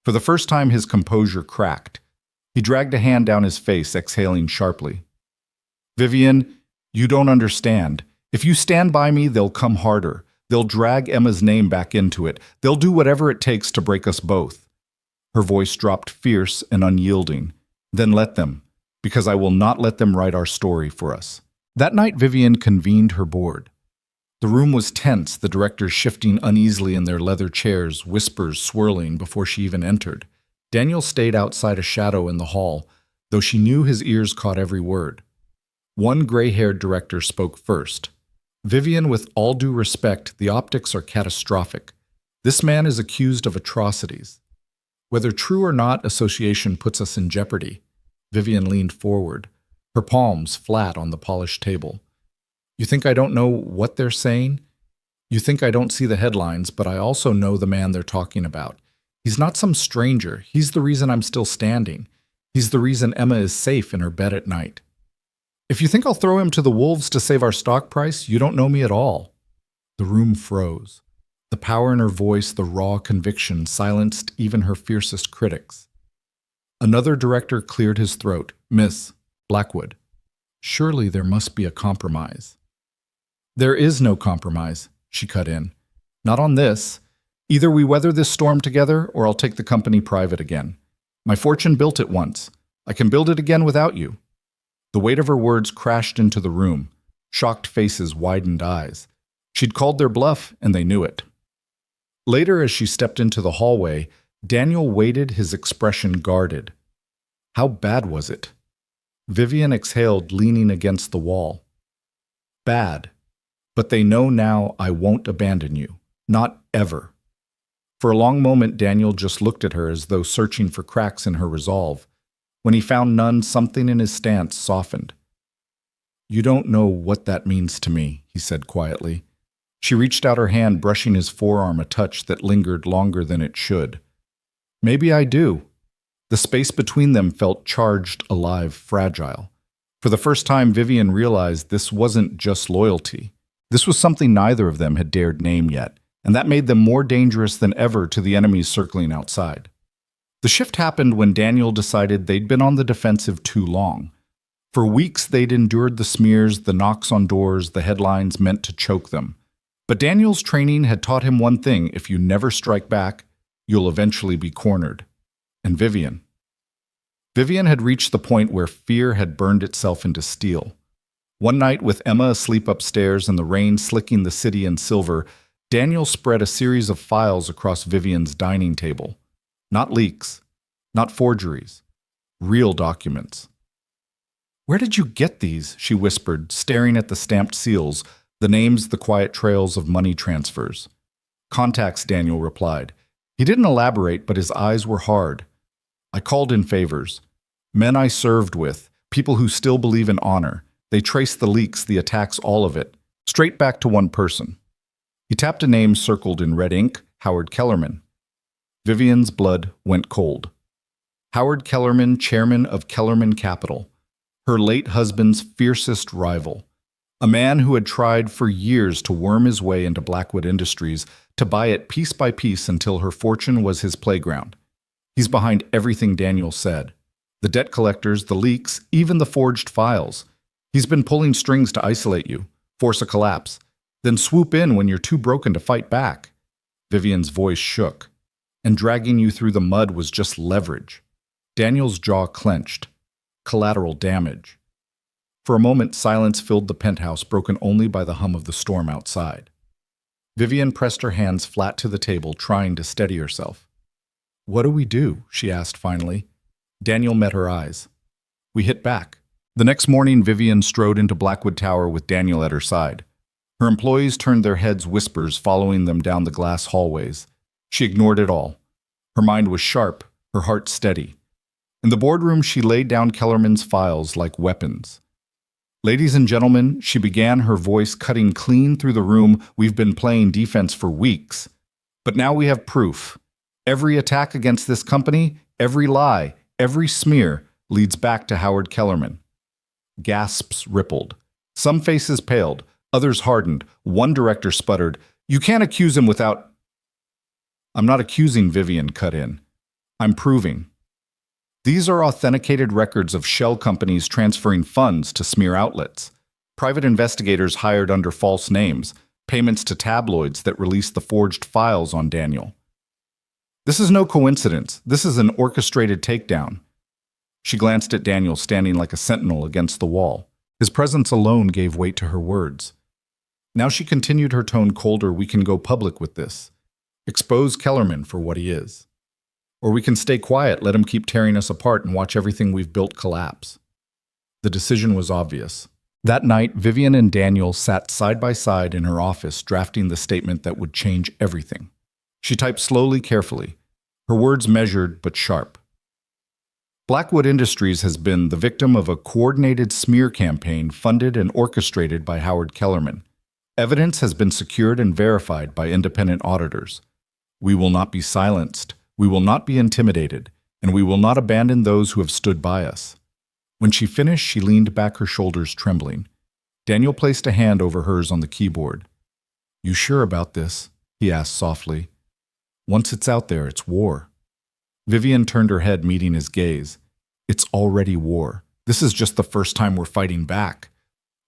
For the first time, his composure cracked. He dragged a hand down his face, exhaling sharply. Vivian, you don't understand. If you stand by me, they'll come harder. They'll drag Emma's name back into it. They'll do whatever it takes to break us both. Her voice dropped fierce and unyielding. Then let them, because I will not let them write our story for us. That night, Vivian convened her board. The room was tense, the directors shifting uneasily in their leather chairs, whispers swirling before she even entered. Daniel stayed outside a shadow in the hall, though she knew his ears caught every word. One gray-haired director spoke first. Vivian, with all due respect, the optics are catastrophic. This man is accused of atrocities. Whether true or not, association puts us in jeopardy. Vivian leaned forward, her palms flat on the polished table. You think I don't know what they're saying? You think I don't see the headlines, but I also know the man they're talking about. He's not some stranger. He's the reason I'm still standing. He's the reason Emma is safe in her bed at night. If you think I'll throw him to the wolves to save our stock price, you don't know me at all. The room froze. The power in her voice, the raw conviction, silenced even her fiercest critics. Another director cleared his throat. Miss Blackwood, surely there must be a compromise. There is no compromise, she cut in. Not on this. Either we weather this storm together, or I'll take the company private again. My fortune built it once. I can build it again without you. The weight of her words crashed into the room. Shocked faces widened eyes. She'd called their bluff, and they knew it. Later, as she stepped into the hallway, Daniel waited, his expression guarded. How bad was it? Vivian exhaled, leaning against the wall. Bad. But they know now I won't abandon you. Not ever. For a long moment, Daniel just looked at her as though searching for cracks in her resolve. When he found none, something in his stance softened. You don't know what that means to me, he said quietly. She reached out her hand, brushing his forearm, a touch that lingered longer than it should. Maybe I do. The space between them felt charged, alive, fragile. For the first time, Vivian realized this wasn't just loyalty. This was something neither of them had dared name yet, and that made them more dangerous than ever to the enemies circling outside. The shift happened when Daniel decided they'd been on the defensive too long. For weeks, they'd endured the smears, the knocks on doors, the headlines meant to choke them. But Daniel's training had taught him one thing: if you never strike back, you'll eventually be cornered. And Vivian had reached the point where fear had burned itself into steel. One night, with Emma asleep upstairs and the rain slicking the city in silver, Daniel spread a series of files across Vivian's dining table. Not leaks, not forgeries, real documents. Where did you get these? She whispered, staring at the stamped seals, the names, the quiet trails of money transfers. Contacts, Daniel replied. He didn't elaborate, but his eyes were hard. I called in favors. Men I served with, people who still believe in honor. They traced the leaks, the attacks, all of it, straight back to one person. He tapped a name circled in red ink, Howard Kellerman. Vivian's blood went cold. Howard Kellerman, chairman of Kellerman Capital, her late husband's fiercest rival. A man who had tried for years to worm his way into Blackwood Industries, to buy it piece by piece until her fortune was his playground. He's behind everything Daniel said. The debt collectors, the leaks, even the forged files. He's been pulling strings to isolate you, force a collapse, then swoop in when you're too broken to fight back. Vivian's voice shook, and dragging you through the mud was just leverage. Daniel's jaw clenched. Collateral damage. For a moment, silence filled the penthouse, broken only by the hum of the storm outside. Vivian pressed her hands flat to the table, trying to steady herself. What do we do? She asked finally. Daniel met her eyes. We hit back. The next morning, Vivian strode into Blackwood Tower with Daniel at her side. Her employees turned their heads, whispers following them down the glass hallways. She ignored it all. Her mind was sharp, her heart steady. In the boardroom, she laid down Kellerman's files like weapons. Ladies and gentlemen, she began, her voice cutting clean through the room. We've been playing defense for weeks. But now we have proof. Every attack against this company, every lie, every smear leads back to Howard Kellerman. Gasps rippled. Some faces paled, others hardened. One director sputtered, "You can't accuse him without—" "I'm not accusing," Vivian cut in. "I'm proving. These are authenticated records of shell companies transferring funds to smear outlets, private investigators hired under false names, payments to tabloids that released the forged files on Daniel. This is no coincidence. This is an orchestrated takedown." She glanced at Daniel, standing like a sentinel against the wall. His presence alone gave weight to her words. Now she continued, her tone colder. "We can go public with this. Expose Kellerman for what he is. Or we can stay quiet, let him keep tearing us apart and watch everything we've built collapse." The decision was obvious. That night, Vivian and Daniel sat side by side in her office, drafting the statement that would change everything. She typed slowly, carefully, her words measured but sharp. Blackwood Industries has been the victim of a coordinated smear campaign funded and orchestrated by Howard Kellerman. Evidence has been secured and verified by independent auditors. We will not be silenced. We will not be intimidated, and we will not abandon those who have stood by us. When she finished, she leaned back, her shoulders trembling. Daniel placed a hand over hers on the keyboard. "You sure about this?" he asked softly. "Once it's out there, it's war." Vivian turned her head, meeting his gaze. "It's already war. This is just the first time we're fighting back."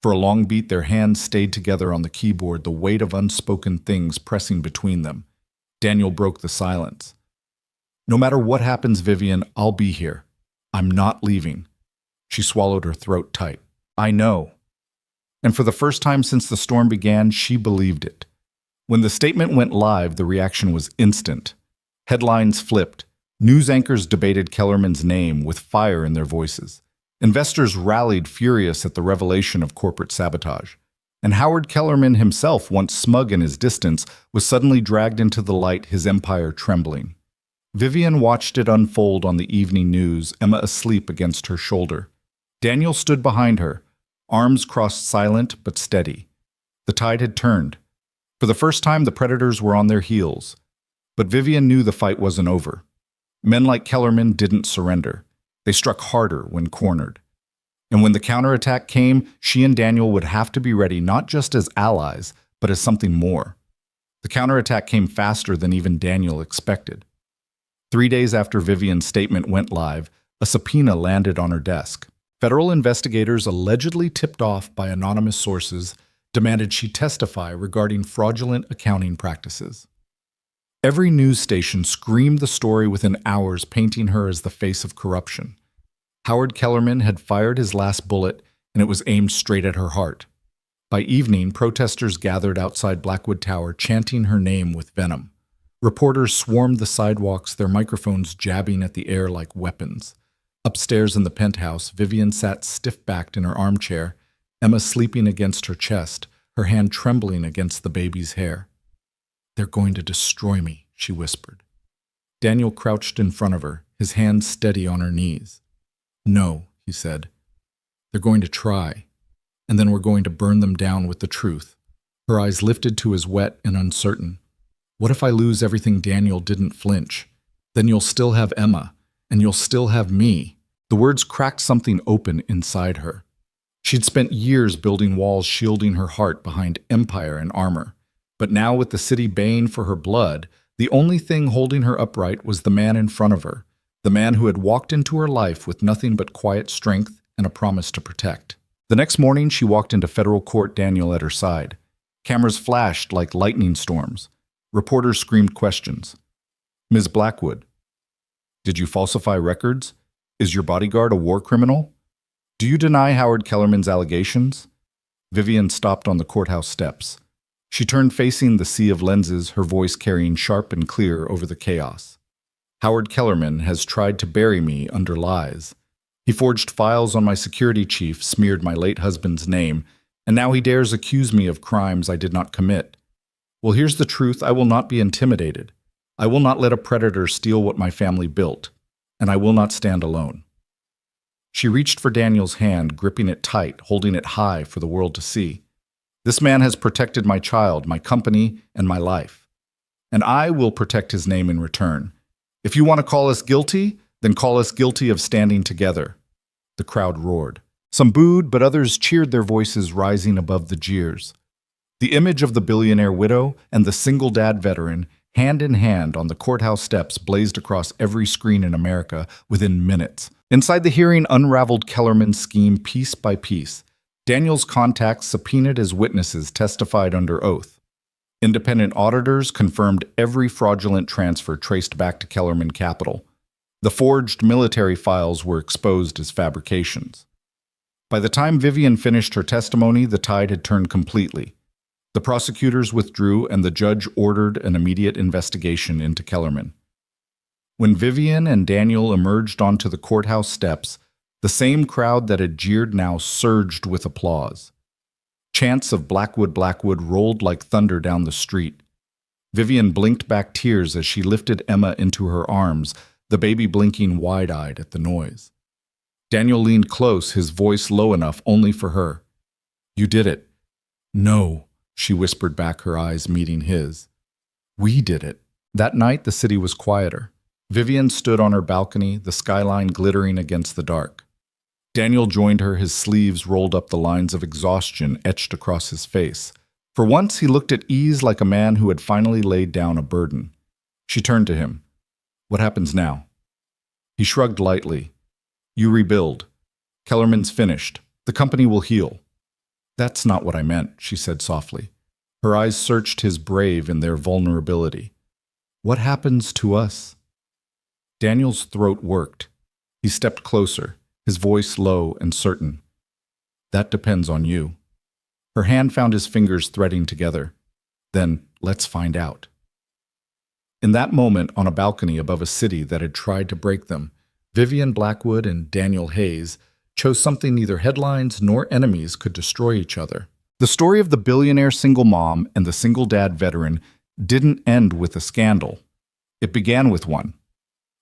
For a long beat, their hands stayed together on the keyboard, the weight of unspoken things pressing between them. Daniel broke the silence. "No matter what happens, Vivian, I'll be here. I'm not leaving." She swallowed, her throat tight. "I know." And for the first time since the storm began, she believed it. When the statement went live, the reaction was instant. Headlines flipped. News anchors debated Kellerman's name with fire in their voices. Investors rallied, furious at the revelation of corporate sabotage. And Howard Kellerman himself, once smug in his distance, was suddenly dragged into the light, his empire trembling. Vivian watched it unfold on the evening news, Emma asleep against her shoulder. Daniel stood behind her, arms crossed, silent but steady. The tide had turned. For the first time, the predators were on their heels. But Vivian knew the fight wasn't over. Men like Kellerman didn't surrender. They struck harder when cornered. And when the counterattack came, she and Daniel would have to be ready, not just as allies, but as something more. The counterattack came faster than even Daniel expected. 3 days after Vivian's statement went live, a subpoena landed on her desk. Federal investigators, allegedly tipped off by anonymous sources, demanded she testify regarding fraudulent accounting practices. Every news station screamed the story within hours, painting her as the face of corruption. Howard Kellerman had fired his last bullet, and it was aimed straight at her heart. By evening, protesters gathered outside Blackwood Tower, chanting her name with venom. Reporters swarmed the sidewalks, their microphones jabbing at the air like weapons. Upstairs in the penthouse, Vivian sat stiff-backed in her armchair, Emma sleeping against her chest, her hand trembling against the baby's hair. "They're going to destroy me," she whispered. Daniel crouched in front of her, his hands steady on her knees. "No," he said. "They're going to try, and then we're going to burn them down with the truth." Her eyes lifted to his, wet and uncertain. "What if I lose everything?" Daniel didn't flinch. "Then you'll still have Emma, and you'll still have me." The words cracked something open inside her. She'd spent years building walls shielding her heart behind empire and armor. But now, with the city baying for her blood, the only thing holding her upright was the man in front of her, the man who had walked into her life with nothing but quiet strength and a promise to protect. The next morning, she walked into federal court, Daniel at her side. Cameras flashed like lightning storms. Reporters screamed questions. "Ms. Blackwood, did you falsify records? Is your bodyguard a war criminal? Do you deny Howard Kellerman's allegations?" Vivian stopped on the courthouse steps. She turned, facing the sea of lenses, her voice carrying sharp and clear over the chaos. "Howard Kellerman has tried to bury me under lies. He forged files on my security chief, smeared my late husband's name, And now he dares accuse me of crimes I did not commit. Well, here's the truth. I will not be intimidated. I will not let a predator steal what my family built, and I will not stand alone." She reached for Daniel's hand, gripping it tight, holding it high for the world to see. "This man has protected my child, my company, and my life. And I will protect his name in return. If you want to call us guilty, then call us guilty of standing together." The crowd roared. Some booed, but others cheered, their voices rising above the jeers. The image of the billionaire widow and the single dad veteran, hand in hand on the courthouse steps, blazed across every screen in America within minutes. Inside the hearing unraveled Kellerman's scheme piece by piece. Daniel's contacts, subpoenaed as witnesses, testified under oath. Independent auditors confirmed every fraudulent transfer traced back to Kellerman Capital. The forged military files were exposed as fabrications. By the time Vivian finished her testimony, the tide had turned completely. The prosecutors withdrew, and the judge ordered an immediate investigation into Kellerman. When Vivian and Daniel emerged onto the courthouse steps, the same crowd that had jeered now surged with applause. Chants of "Blackwood, Blackwood" rolled like thunder down the street. Vivian blinked back tears as she lifted Emma into her arms, the baby blinking wide-eyed at the noise. Daniel leaned close, his voice low enough only for her. "You did it." "No," she whispered back, her eyes meeting his. "We did it." That night, the city was quieter. Vivian stood on her balcony, the skyline glittering against the dark. Daniel joined her, his sleeves rolled up, the lines of exhaustion etched across his face. For once, he looked at ease, like a man who had finally laid down a burden. She turned to him. "What happens now?" He shrugged lightly. "You rebuild. Kellerman's finished. The company will heal." "That's not what I meant," she said softly. Her eyes searched his brave in their vulnerability. "What happens to us?" Daniel's throat worked. He stepped closer, his voice low and certain. "That depends on you." Her hand found his fingers threading together. "Then let's find out." In that moment, on a balcony above a city that had tried to break them, Vivian Blackwood and Daniel Hayes chose something neither headlines nor enemies could destroy each other. The story of the billionaire single mom and the single dad veteran didn't end with a scandal. It began with one.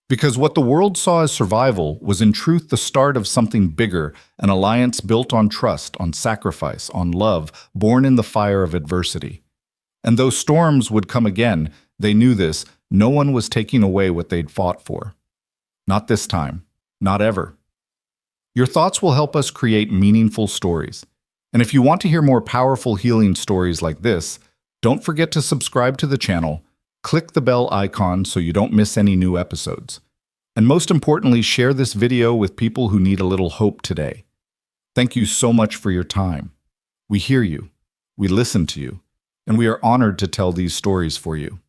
Because what the world saw as survival was in truth the start of something bigger, an alliance built on trust, on sacrifice, on love, born in the fire of adversity. And though storms would come again, they knew this, no one was taking away what they'd fought for. Not this time. Not ever. Your thoughts will help us create meaningful stories. And if you want to hear more powerful healing stories like this, don't forget to subscribe to the channel, click the bell icon so you don't miss any new episodes. And most importantly, share this video with people who need a little hope today. Thank you so much for your time. We hear you, we listen to you, and we are honored to tell these stories for you.